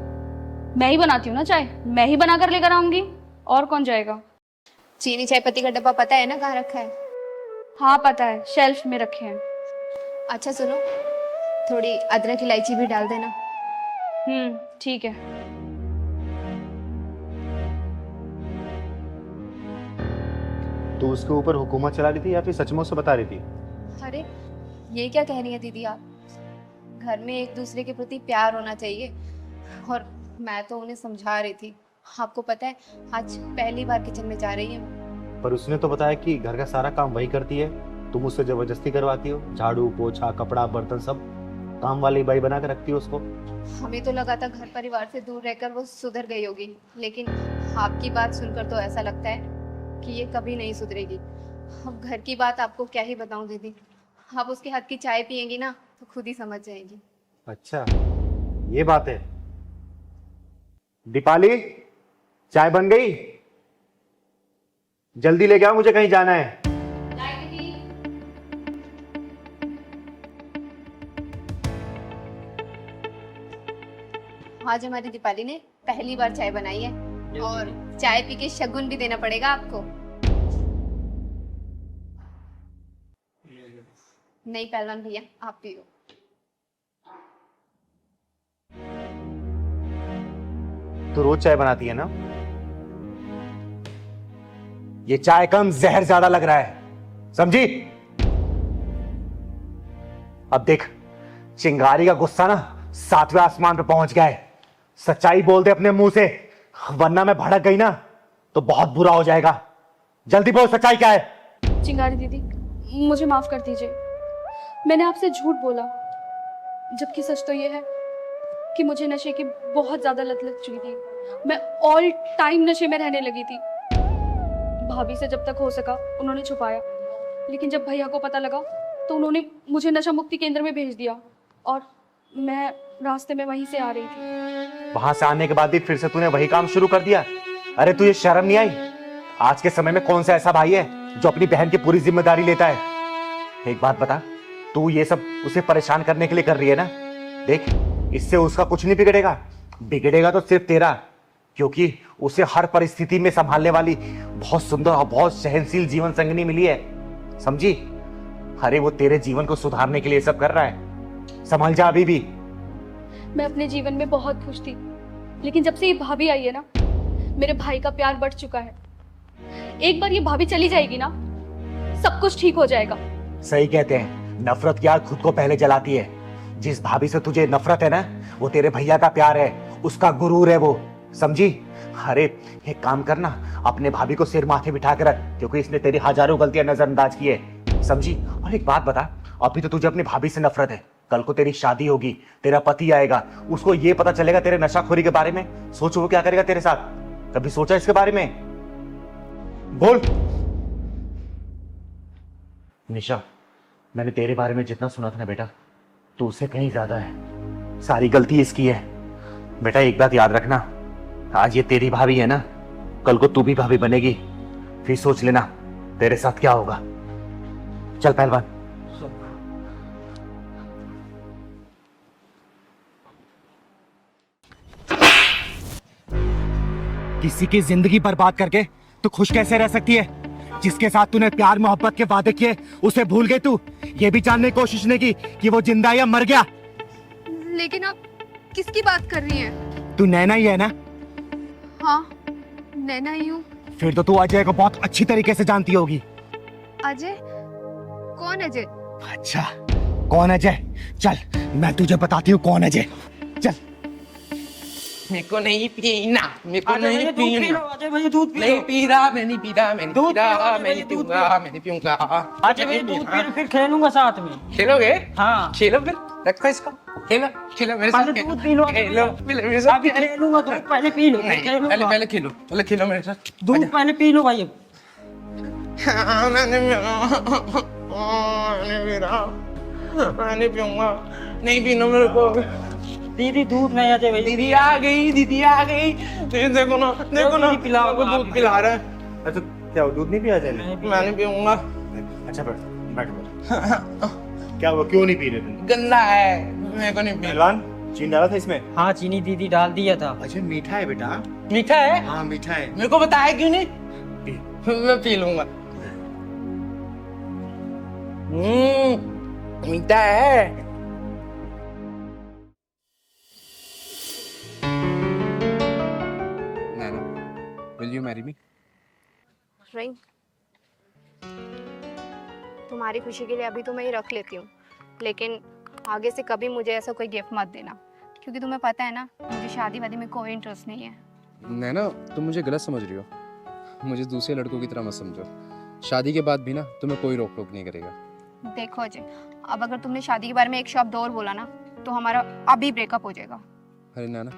Speaker 7: मैं ही बनाती हूँ ना चाय, मैं ही बना कर लेकर आऊंगी, और कौन जाएगा?
Speaker 5: चीनी चाय पत्ती का डब्बा पता है ना कहाँ रखा है?
Speaker 7: हाँ पता है, शेल्फ में रखे हैं।
Speaker 5: अच्छा सुनो, थोड़ी अदरक इलायची भी डाल देना।
Speaker 7: ठीक है।
Speaker 8: तू उसके ऊपर हुकूमत चला रही थी या फिर सचमुच से बता रही थी?
Speaker 5: अरे ये क्या कह रही है दीदी आप? घर में एक दूसरे के प्रति प्यार होना चाहिए, और मैं तो उन्हें समझा रही थी। आपको पता है आज पहली बार किचन में जा रही है।
Speaker 8: पर उसने तो बताया कि घर का सारा काम वही करती है, तुम उससे जबरदस्ती करवाती हो। झाड़ू पोछा कपड़ा बर्तन सब काम वाली बाई बना के रखती हो उसको।
Speaker 5: हमें तो लगा था घर परिवार से दूर रहकर वो सुधर गई होगी, लेकिन आपकी बात सुनकर तो ऐसा लगता है कि ये कभी नहीं सुधरेगी। अब घर की बात आपको क्या ही बताऊं दीदी, आप उसके हाथ की चाय पियेंगी ना तो खुद ही समझ जाएंगी।
Speaker 8: अच्छा ये बात है। दीपाली, चाय बन गई? जल्दी ले आओ, मुझे कहीं जाना है।
Speaker 5: आज हमारी दीपाली ने पहली बार चाय बनाई है, और चाय पी के शगुन भी देना पड़ेगा आपको। नहीं पहलवान भैया आप पियो।
Speaker 8: तू रोज चाय बनाती है ना? ये चाय कम जहर ज्यादा लग रहा है, समझी? अब देख, चिंगारी का गुस्सा ना 7वें आसमान पे पहुंच गया है। सच्चाई बोल दे अपने मुंह से, वरना मैं भड़क गई ना तो बहुत बुरा हो जाएगा। जल्दी बोल, सच्चाई क्या है?
Speaker 7: चिंगारी दीदी मुझे माफ कर दीजिए, मैंने आपसे झूठ बोला, जबकि सच तो ये है कि मुझे नशे की बहुत ज्यादा लत लग चुकी थी। मैं ऑल टाइम नशे में रहने लगी थी। भाभी से जब तक हो सका उन्होंने छुपाया, लेकिन जब भैया को पता लगा तो उन्होंने मुझे नशा मुक्ति केंद्र में भेज दिया, और मैं रास्ते में वहीं से आ रही थी।
Speaker 8: वहां से आने के बाद भी फिर से तूने वही काम शुरू कर दिया? अरे तुझे शर्म नहीं आई? आज के समय में कौन सा ऐसा भाई है जो अपनी बहन की पूरी जिम्मेदारी लेता है? एक बात बता, तू ये सब उसे परेशान करने के लिए कर रही है ना? देख, इससे उसका कुछ नहीं बिगड़ेगा, बिगड़ेगा तो सिर्फ तेरा, क्योंकि उसे हर परिस्थिति में संभालने वाली बहुत सुंदर और बहुत सहनशील जीवन संगनी मिली है, समझी? अरे वो तेरे जीवन को सुधारने के लिए सब कर रहा है, संभल जा अभी भी।
Speaker 5: मैं अपने जीवन में बहुत खुश थी, लेकिन जब से ये भाभी आई है ना, मेरे भाई का प्यार बढ़ चुका है। एक बार ये भाभी चली जाएगी ना, सब कुछ ठीक हो जाएगा।
Speaker 13: सही कहते हैं, नफरत की आग खुद को पहले जलाती है। जिस भाभी से तुझे नफरत है ना, वो तेरे भैया का प्यार है, उसका गुरूर है वो, समझी? अरे एक काम करना, अपने भाभी को सिर माथे बिठा कर रख, क्योंकि इसने तेरी हजारों गलतियां नजरअंदाज की है, समझी? और एक बात बता, अभी तो तुझे अपनी भाभी से नफरत है, कल को तेरी शादी होगी, तेरा पति आएगा, उसको ये पता चलेगा तेरे नशाखोरी के बारे में, सोचो वो क्या करेगा तेरे साथ। कभी सोचा इसके बारे में? बोल। निशा, मैंने तेरे बारे में जितना सुना था ना बेटा, तू उससे कहीं ज्यादा है। सारी गलती इसकी है। बेटा एक बात याद रखना, आज ये तेरी भाभी है ना, कल को तू भी भाभी बनेगी, फिर सोच लेना तेरे साथ क्या होगा। चल पहलवान। किसी की जिंदगी बर्बाद करके तू खुश कैसे रह सकती है? जिसके साथ तूने प्यार मोहब्बत के वादे किए उसे भूल गई तू, ये भी जानने की कोशिश नहीं की कि वो जिंदा या मर गया।
Speaker 5: लेकिन आप किसकी बात कर रही हैं?
Speaker 13: तू नैना ही है ना?
Speaker 5: हाँ, नैना ही हूँ।
Speaker 13: फिर तो तू अजय को बहुत अच्छी तरीके से जानती होगी।
Speaker 5: अजय? कौन अजय?
Speaker 13: अच्छा, कौन अजय? चल मैं तुझे बताती हूँ कौन अजय। चल।
Speaker 2: मेरे को नहीं पीना, मेरे को नहीं
Speaker 4: दूध पी लो,
Speaker 2: पीना,
Speaker 4: अजय भैया दूध पी लो।
Speaker 2: नहीं पी रहा, मैं नहीं पी रहा, मैं नहीं
Speaker 4: दूध
Speaker 2: पी रहा,
Speaker 4: पी लो,
Speaker 2: मैं नहीं
Speaker 4: दूध
Speaker 2: पीऊंगा, मैं नहीं पीऊंगा।
Speaker 4: अजय भैया दूध पी लो, फिर खेलूंगा साथ में।
Speaker 2: खेलोगे?
Speaker 4: हाँ
Speaker 2: खेलो फिर, रखो इसको, खेलो खेलो मेरे साथ,
Speaker 4: पहले दूध पी लो,
Speaker 2: खेलो मेरे साथ,
Speaker 4: अभी खेलूंगा तो पहले पी लो,
Speaker 2: नहीं,
Speaker 4: खेलूंगा।
Speaker 2: पहले खेलो, पहले खेलो मेरे साथ।
Speaker 4: दूध पहले पी लो भाई।
Speaker 2: नहीं पीऊंगा, नहीं पीना मेरे को।
Speaker 4: दीदी दूध नहीं अजय भैया।
Speaker 2: दीदी आ गई, दीदी आ गई। देखो ना, देखो ना,
Speaker 4: पिलाओ,
Speaker 2: वो दूध पिला रहा है।
Speaker 13: अच्छा क्या वो दूध नहीं पिया जाए?
Speaker 2: मैं नहीं पीऊंगा।
Speaker 13: अच्छा बैठ बैठ। क्या वो क्यों नहीं पी रहे तुम?
Speaker 2: गंदा है, मेरे को नहीं पीना।
Speaker 13: पहलवान, चीनी डाला था इसमें?
Speaker 4: हाँ चीनी दीदी डाल दिया था।
Speaker 13: अच्छा मीठा है बेटा?
Speaker 2: मीठा है?
Speaker 13: हाँ मीठा है।
Speaker 2: मेरे को बताया क्यों नहीं? मैं पी लूंगा। मीठा है। नैना, will you marry me?
Speaker 5: Ring, तुम्हारी खुशी के लिए अभी तो मैं ये रख लेती हूँ, लेकिन आगे से कभी मुझे ऐसा कोई गिफ्ट मत देना, क्योंकि तुम्हें पता है ना मुझे शादी वादी में कोई इंटरेस्ट नहीं है।
Speaker 14: नैना, तुम मुझे गलत समझ रही हो, मुझे दूसरे लड़कों की तरह मत समझो। शादी के बाद भी ना तुम्हें कोई रोक टोक नहीं करेगा।
Speaker 5: देखो अजय, अब अगर तुमने शादी के बारे में एक शब्द और बोला ना तो हमारा अभी ब्रेकअप हो जाएगा।
Speaker 14: अरे नैना,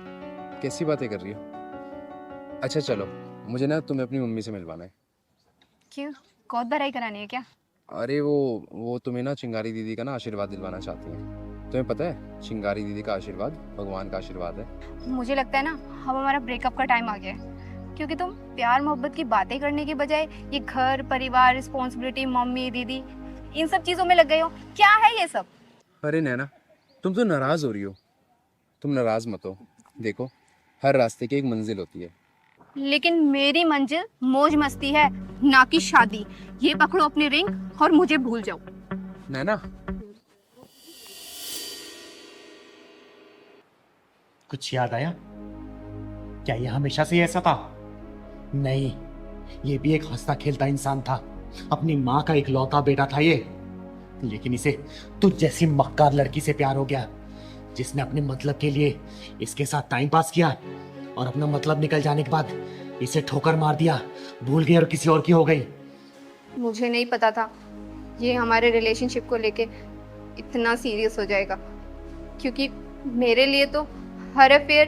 Speaker 14: कैसी बातें कर रही हो? अच्छा चलो, मुझे ना तुम्हें अपनी मम्मी से मिलवाना है।
Speaker 5: क्यों, बहुत बड़ाई करानी है क्या?
Speaker 14: अरे वो तुम्हें ना चिंगारी दीदी का ना आशीर्वाद दिलवाना चाहती हैं। तुम्हें पता है, चिंगारी दीदी का आशीर्वाद भगवान का आशीर्वाद है।
Speaker 5: मुझे लगता है ना अब हमारा ब्रेकअप का टाइम आ गया है, क्योंकि तुम प्यार मोहब्बत की बातें करने की बजाय ये घर परिवार रिस्पॉन्सिबिलिटी मम्मी दीदी इन सब चीजों में लग गए हो। क्या है ये सब?
Speaker 14: अरे नैना, तुम तो नाराज हो रही हो। तुम नाराज मत हो, देखो हर रास्ते की एक मंजिल होती है।
Speaker 5: लेकिन मेरी मंजिल मौज मस्ती है, ना कि शादी। ये पकड़ो अपनी रिंग और मुझे भूल जाओ।
Speaker 14: नैना,
Speaker 13: कुछ याद आया? क्या ये हमेशा से ऐसा था? नहीं, ये भी एक हंसता खेलता इंसान था, अपनी माँ का इकलौता बेटा था ये। लेकिन इसे तुझ जैसी मक्कार लड़की से प्यार हो गया, जिसने अपने मतलब के लिए इसके साथ टाइम पास किया और अपना मतलब निकल जाने के बाद इसे ठोकर मार दिया, भूल गई और किसी और की हो गई।
Speaker 5: मुझे नहीं पता था ये हमारे रिलेशनशिप को लेके इतना सीरियस हो जाएगा, क्योंकि मेरे लिए तो हर अफेयर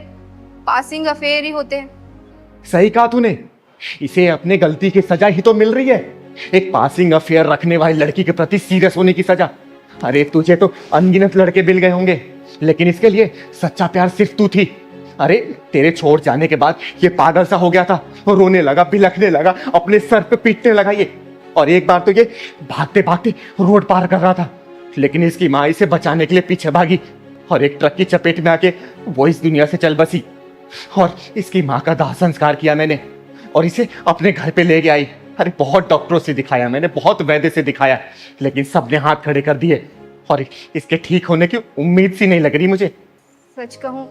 Speaker 5: पासिंग अफेयर ही होते हैं।
Speaker 13: सही कहा तूने, इसे अपने गलती की सजा ही तो मिल रही है, एक पासिंग अफेयर रखने वाली लड़की के प्रति सीरियस होने की सजा। अरे तुझे तो अनगिनत लड़के मिल गए होंगे, लेकिन इसके लिए सच्चा प्यार सिर्फ तू थी। अरे तेरे छोड़ जाने के बाद ये पागल सा हो गया था, रोने लगा, बिलखने लगा, अपने सर पे पीटने लगा ये। और एक बार तो ये भागते भागते रोड पार कर रहा था, लेकिन इसकी माँ इसे बचाने के लिए पीछे भागी और एक ट्रक की चपेट में आके वो इस दुनिया से चल बसी। और इसकी माँ का दाह संस्कार किया मैंने और इसे अपने घर पे ले गया आई। अरे बहुत डॉक्टरों से दिखाया मैंने, बहुत वैद्य से दिखाया, लेकिन सबने हाथ खड़े कर दिए और इसके ठीक होने की उम्मीद सी नहीं लग रही मुझे।
Speaker 5: सच कहूँ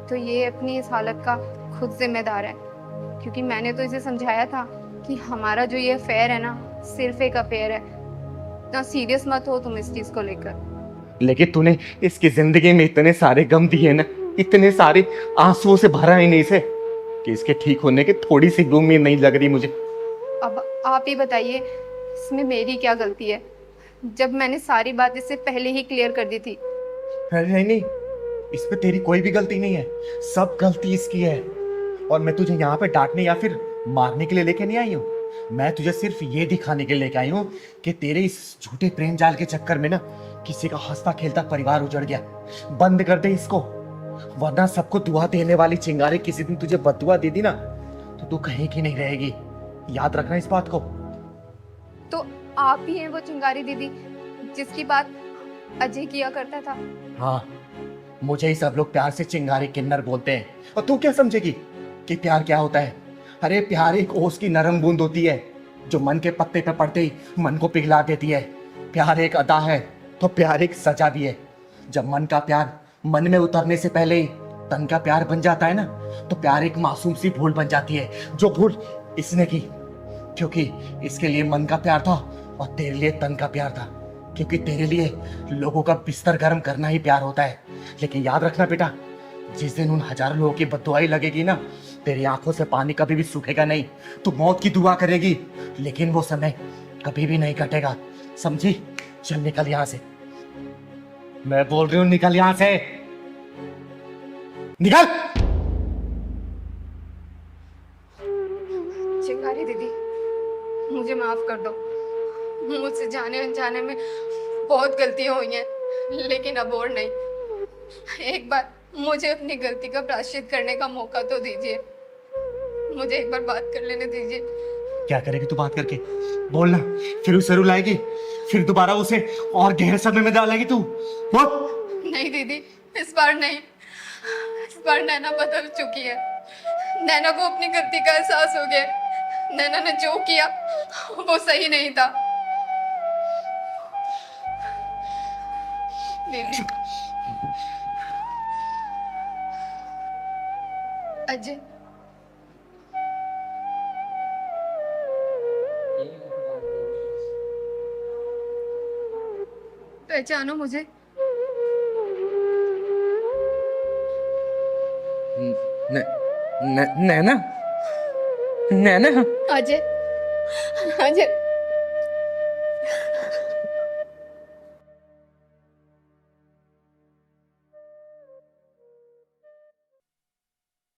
Speaker 5: तो ये अपनी इस हालत का खुद जिम्मेदार है, क्योंकि मैंने तो इसे समझाया था कि हमारा जो ये अफेयर है ना सिर्फ एक अफेयर है, ना सीरियस मत हो तुम इस चीज को लेकर।
Speaker 13: लेकिन तूने इसकी जिंदगी में इतने सारे गम दिए ना, इतने सारे आंसुओं से भरा है नहीं इसे, कि इसके ठीक होने की थोड़ी सी भी उम्मीद नहीं लग रही मुझे।
Speaker 5: अब आप ही बताइए इसमें मेरी क्या गलती है, जब मैंने सारी बात इससे पहले ही क्लियर कर दी थी।
Speaker 13: नहीं नहीं, इसमें तेरी कोई भी गलती नहीं है, सब गलती इसकी है। और मैं तुझे यहाँ पे डांटने या फिर मारने के लिए लेके नहीं आई हूँ, मैं तुझे सिर्फ ये दिखाने के लिए लेके आई हूँ कि तेरे इस झूठे प्रेम जाल के चक्कर में ना किसी का हंसता खेलता परिवार उजड़ गया। बंद कर दे इसको, वरना सबको दुआ देने वाली चिंगारी किसी दिन तुझे बददुआ दे दी ना तो तू कहीं की नहीं रहेगी, याद रखना इस बात को।
Speaker 5: तो आप ही हैं वो चिंगारी दीदी जिसकी बात अजय किया करता था।
Speaker 13: हाँ, मुझे ही सब लोग प्यार से चिंगारी किन्नर बोलते हैं, और तू क्या समझेगी कि प्यार क्या होता है। अरे प्यार एक ओस की नरम बूंद होती है जो मन के पत्ते पे पड़ते ही मन को पिघला देती है। प्यार एक अदा है तो प्यार एक सजा भी है। जब मन का प्यार मन में उतरने से पहले ही तन का प्यार बन जाता है ना, तो प्यार एक मासूम सी भूल बन जाती है, जो भूल इसने की क्योंकि इसके लिए मन का प्यार था और तेरे लिए तन का प्यार था, क्योंकि तेरे लिए लोगों का बिस्तर गर्म करना ही प्यार होता है। लेकिन याद रखना बेटा, जिस दिन उन हजारों लोगों की बद्दुआई लगेगी ना, तेरी आंखों से पानी कभी भी सूखेगा नहीं। तू मौत की दुआ करेगी लेकिन वो समय कभी भी नहीं कटेगा, समझी? चल निकल यहां से, मैं बोल रही हूं निकल यहां से, निकल।
Speaker 5: चिंगारी दीदी मुझे माफ कर दो, मुझसे जाने अनजाने में बहुत गलतियां हुई हैं, लेकिन अब और नहीं। एक बार मुझे अपनी गलती का प्रायश्चित करने का मौका तो दीजिए, मुझे एक बार बात कर लेने दीजिए।
Speaker 13: क्या करेगी तू बात करके? बोलना, फिर उसे रुलाएगी, फिर दोबारा उसे और गहरे सदमे में डालेगी तू? बोल।
Speaker 5: नहीं दीदी, इस बार नहीं, इस बार नैना बदल चुकी है। नैना को अपनी गलती का एहसास हो गया। नैना ने जो किया वो सही नहीं था। दीदी, अजय, पहचानो मुझे?
Speaker 2: नैना, नैना।
Speaker 5: अजय, अजय,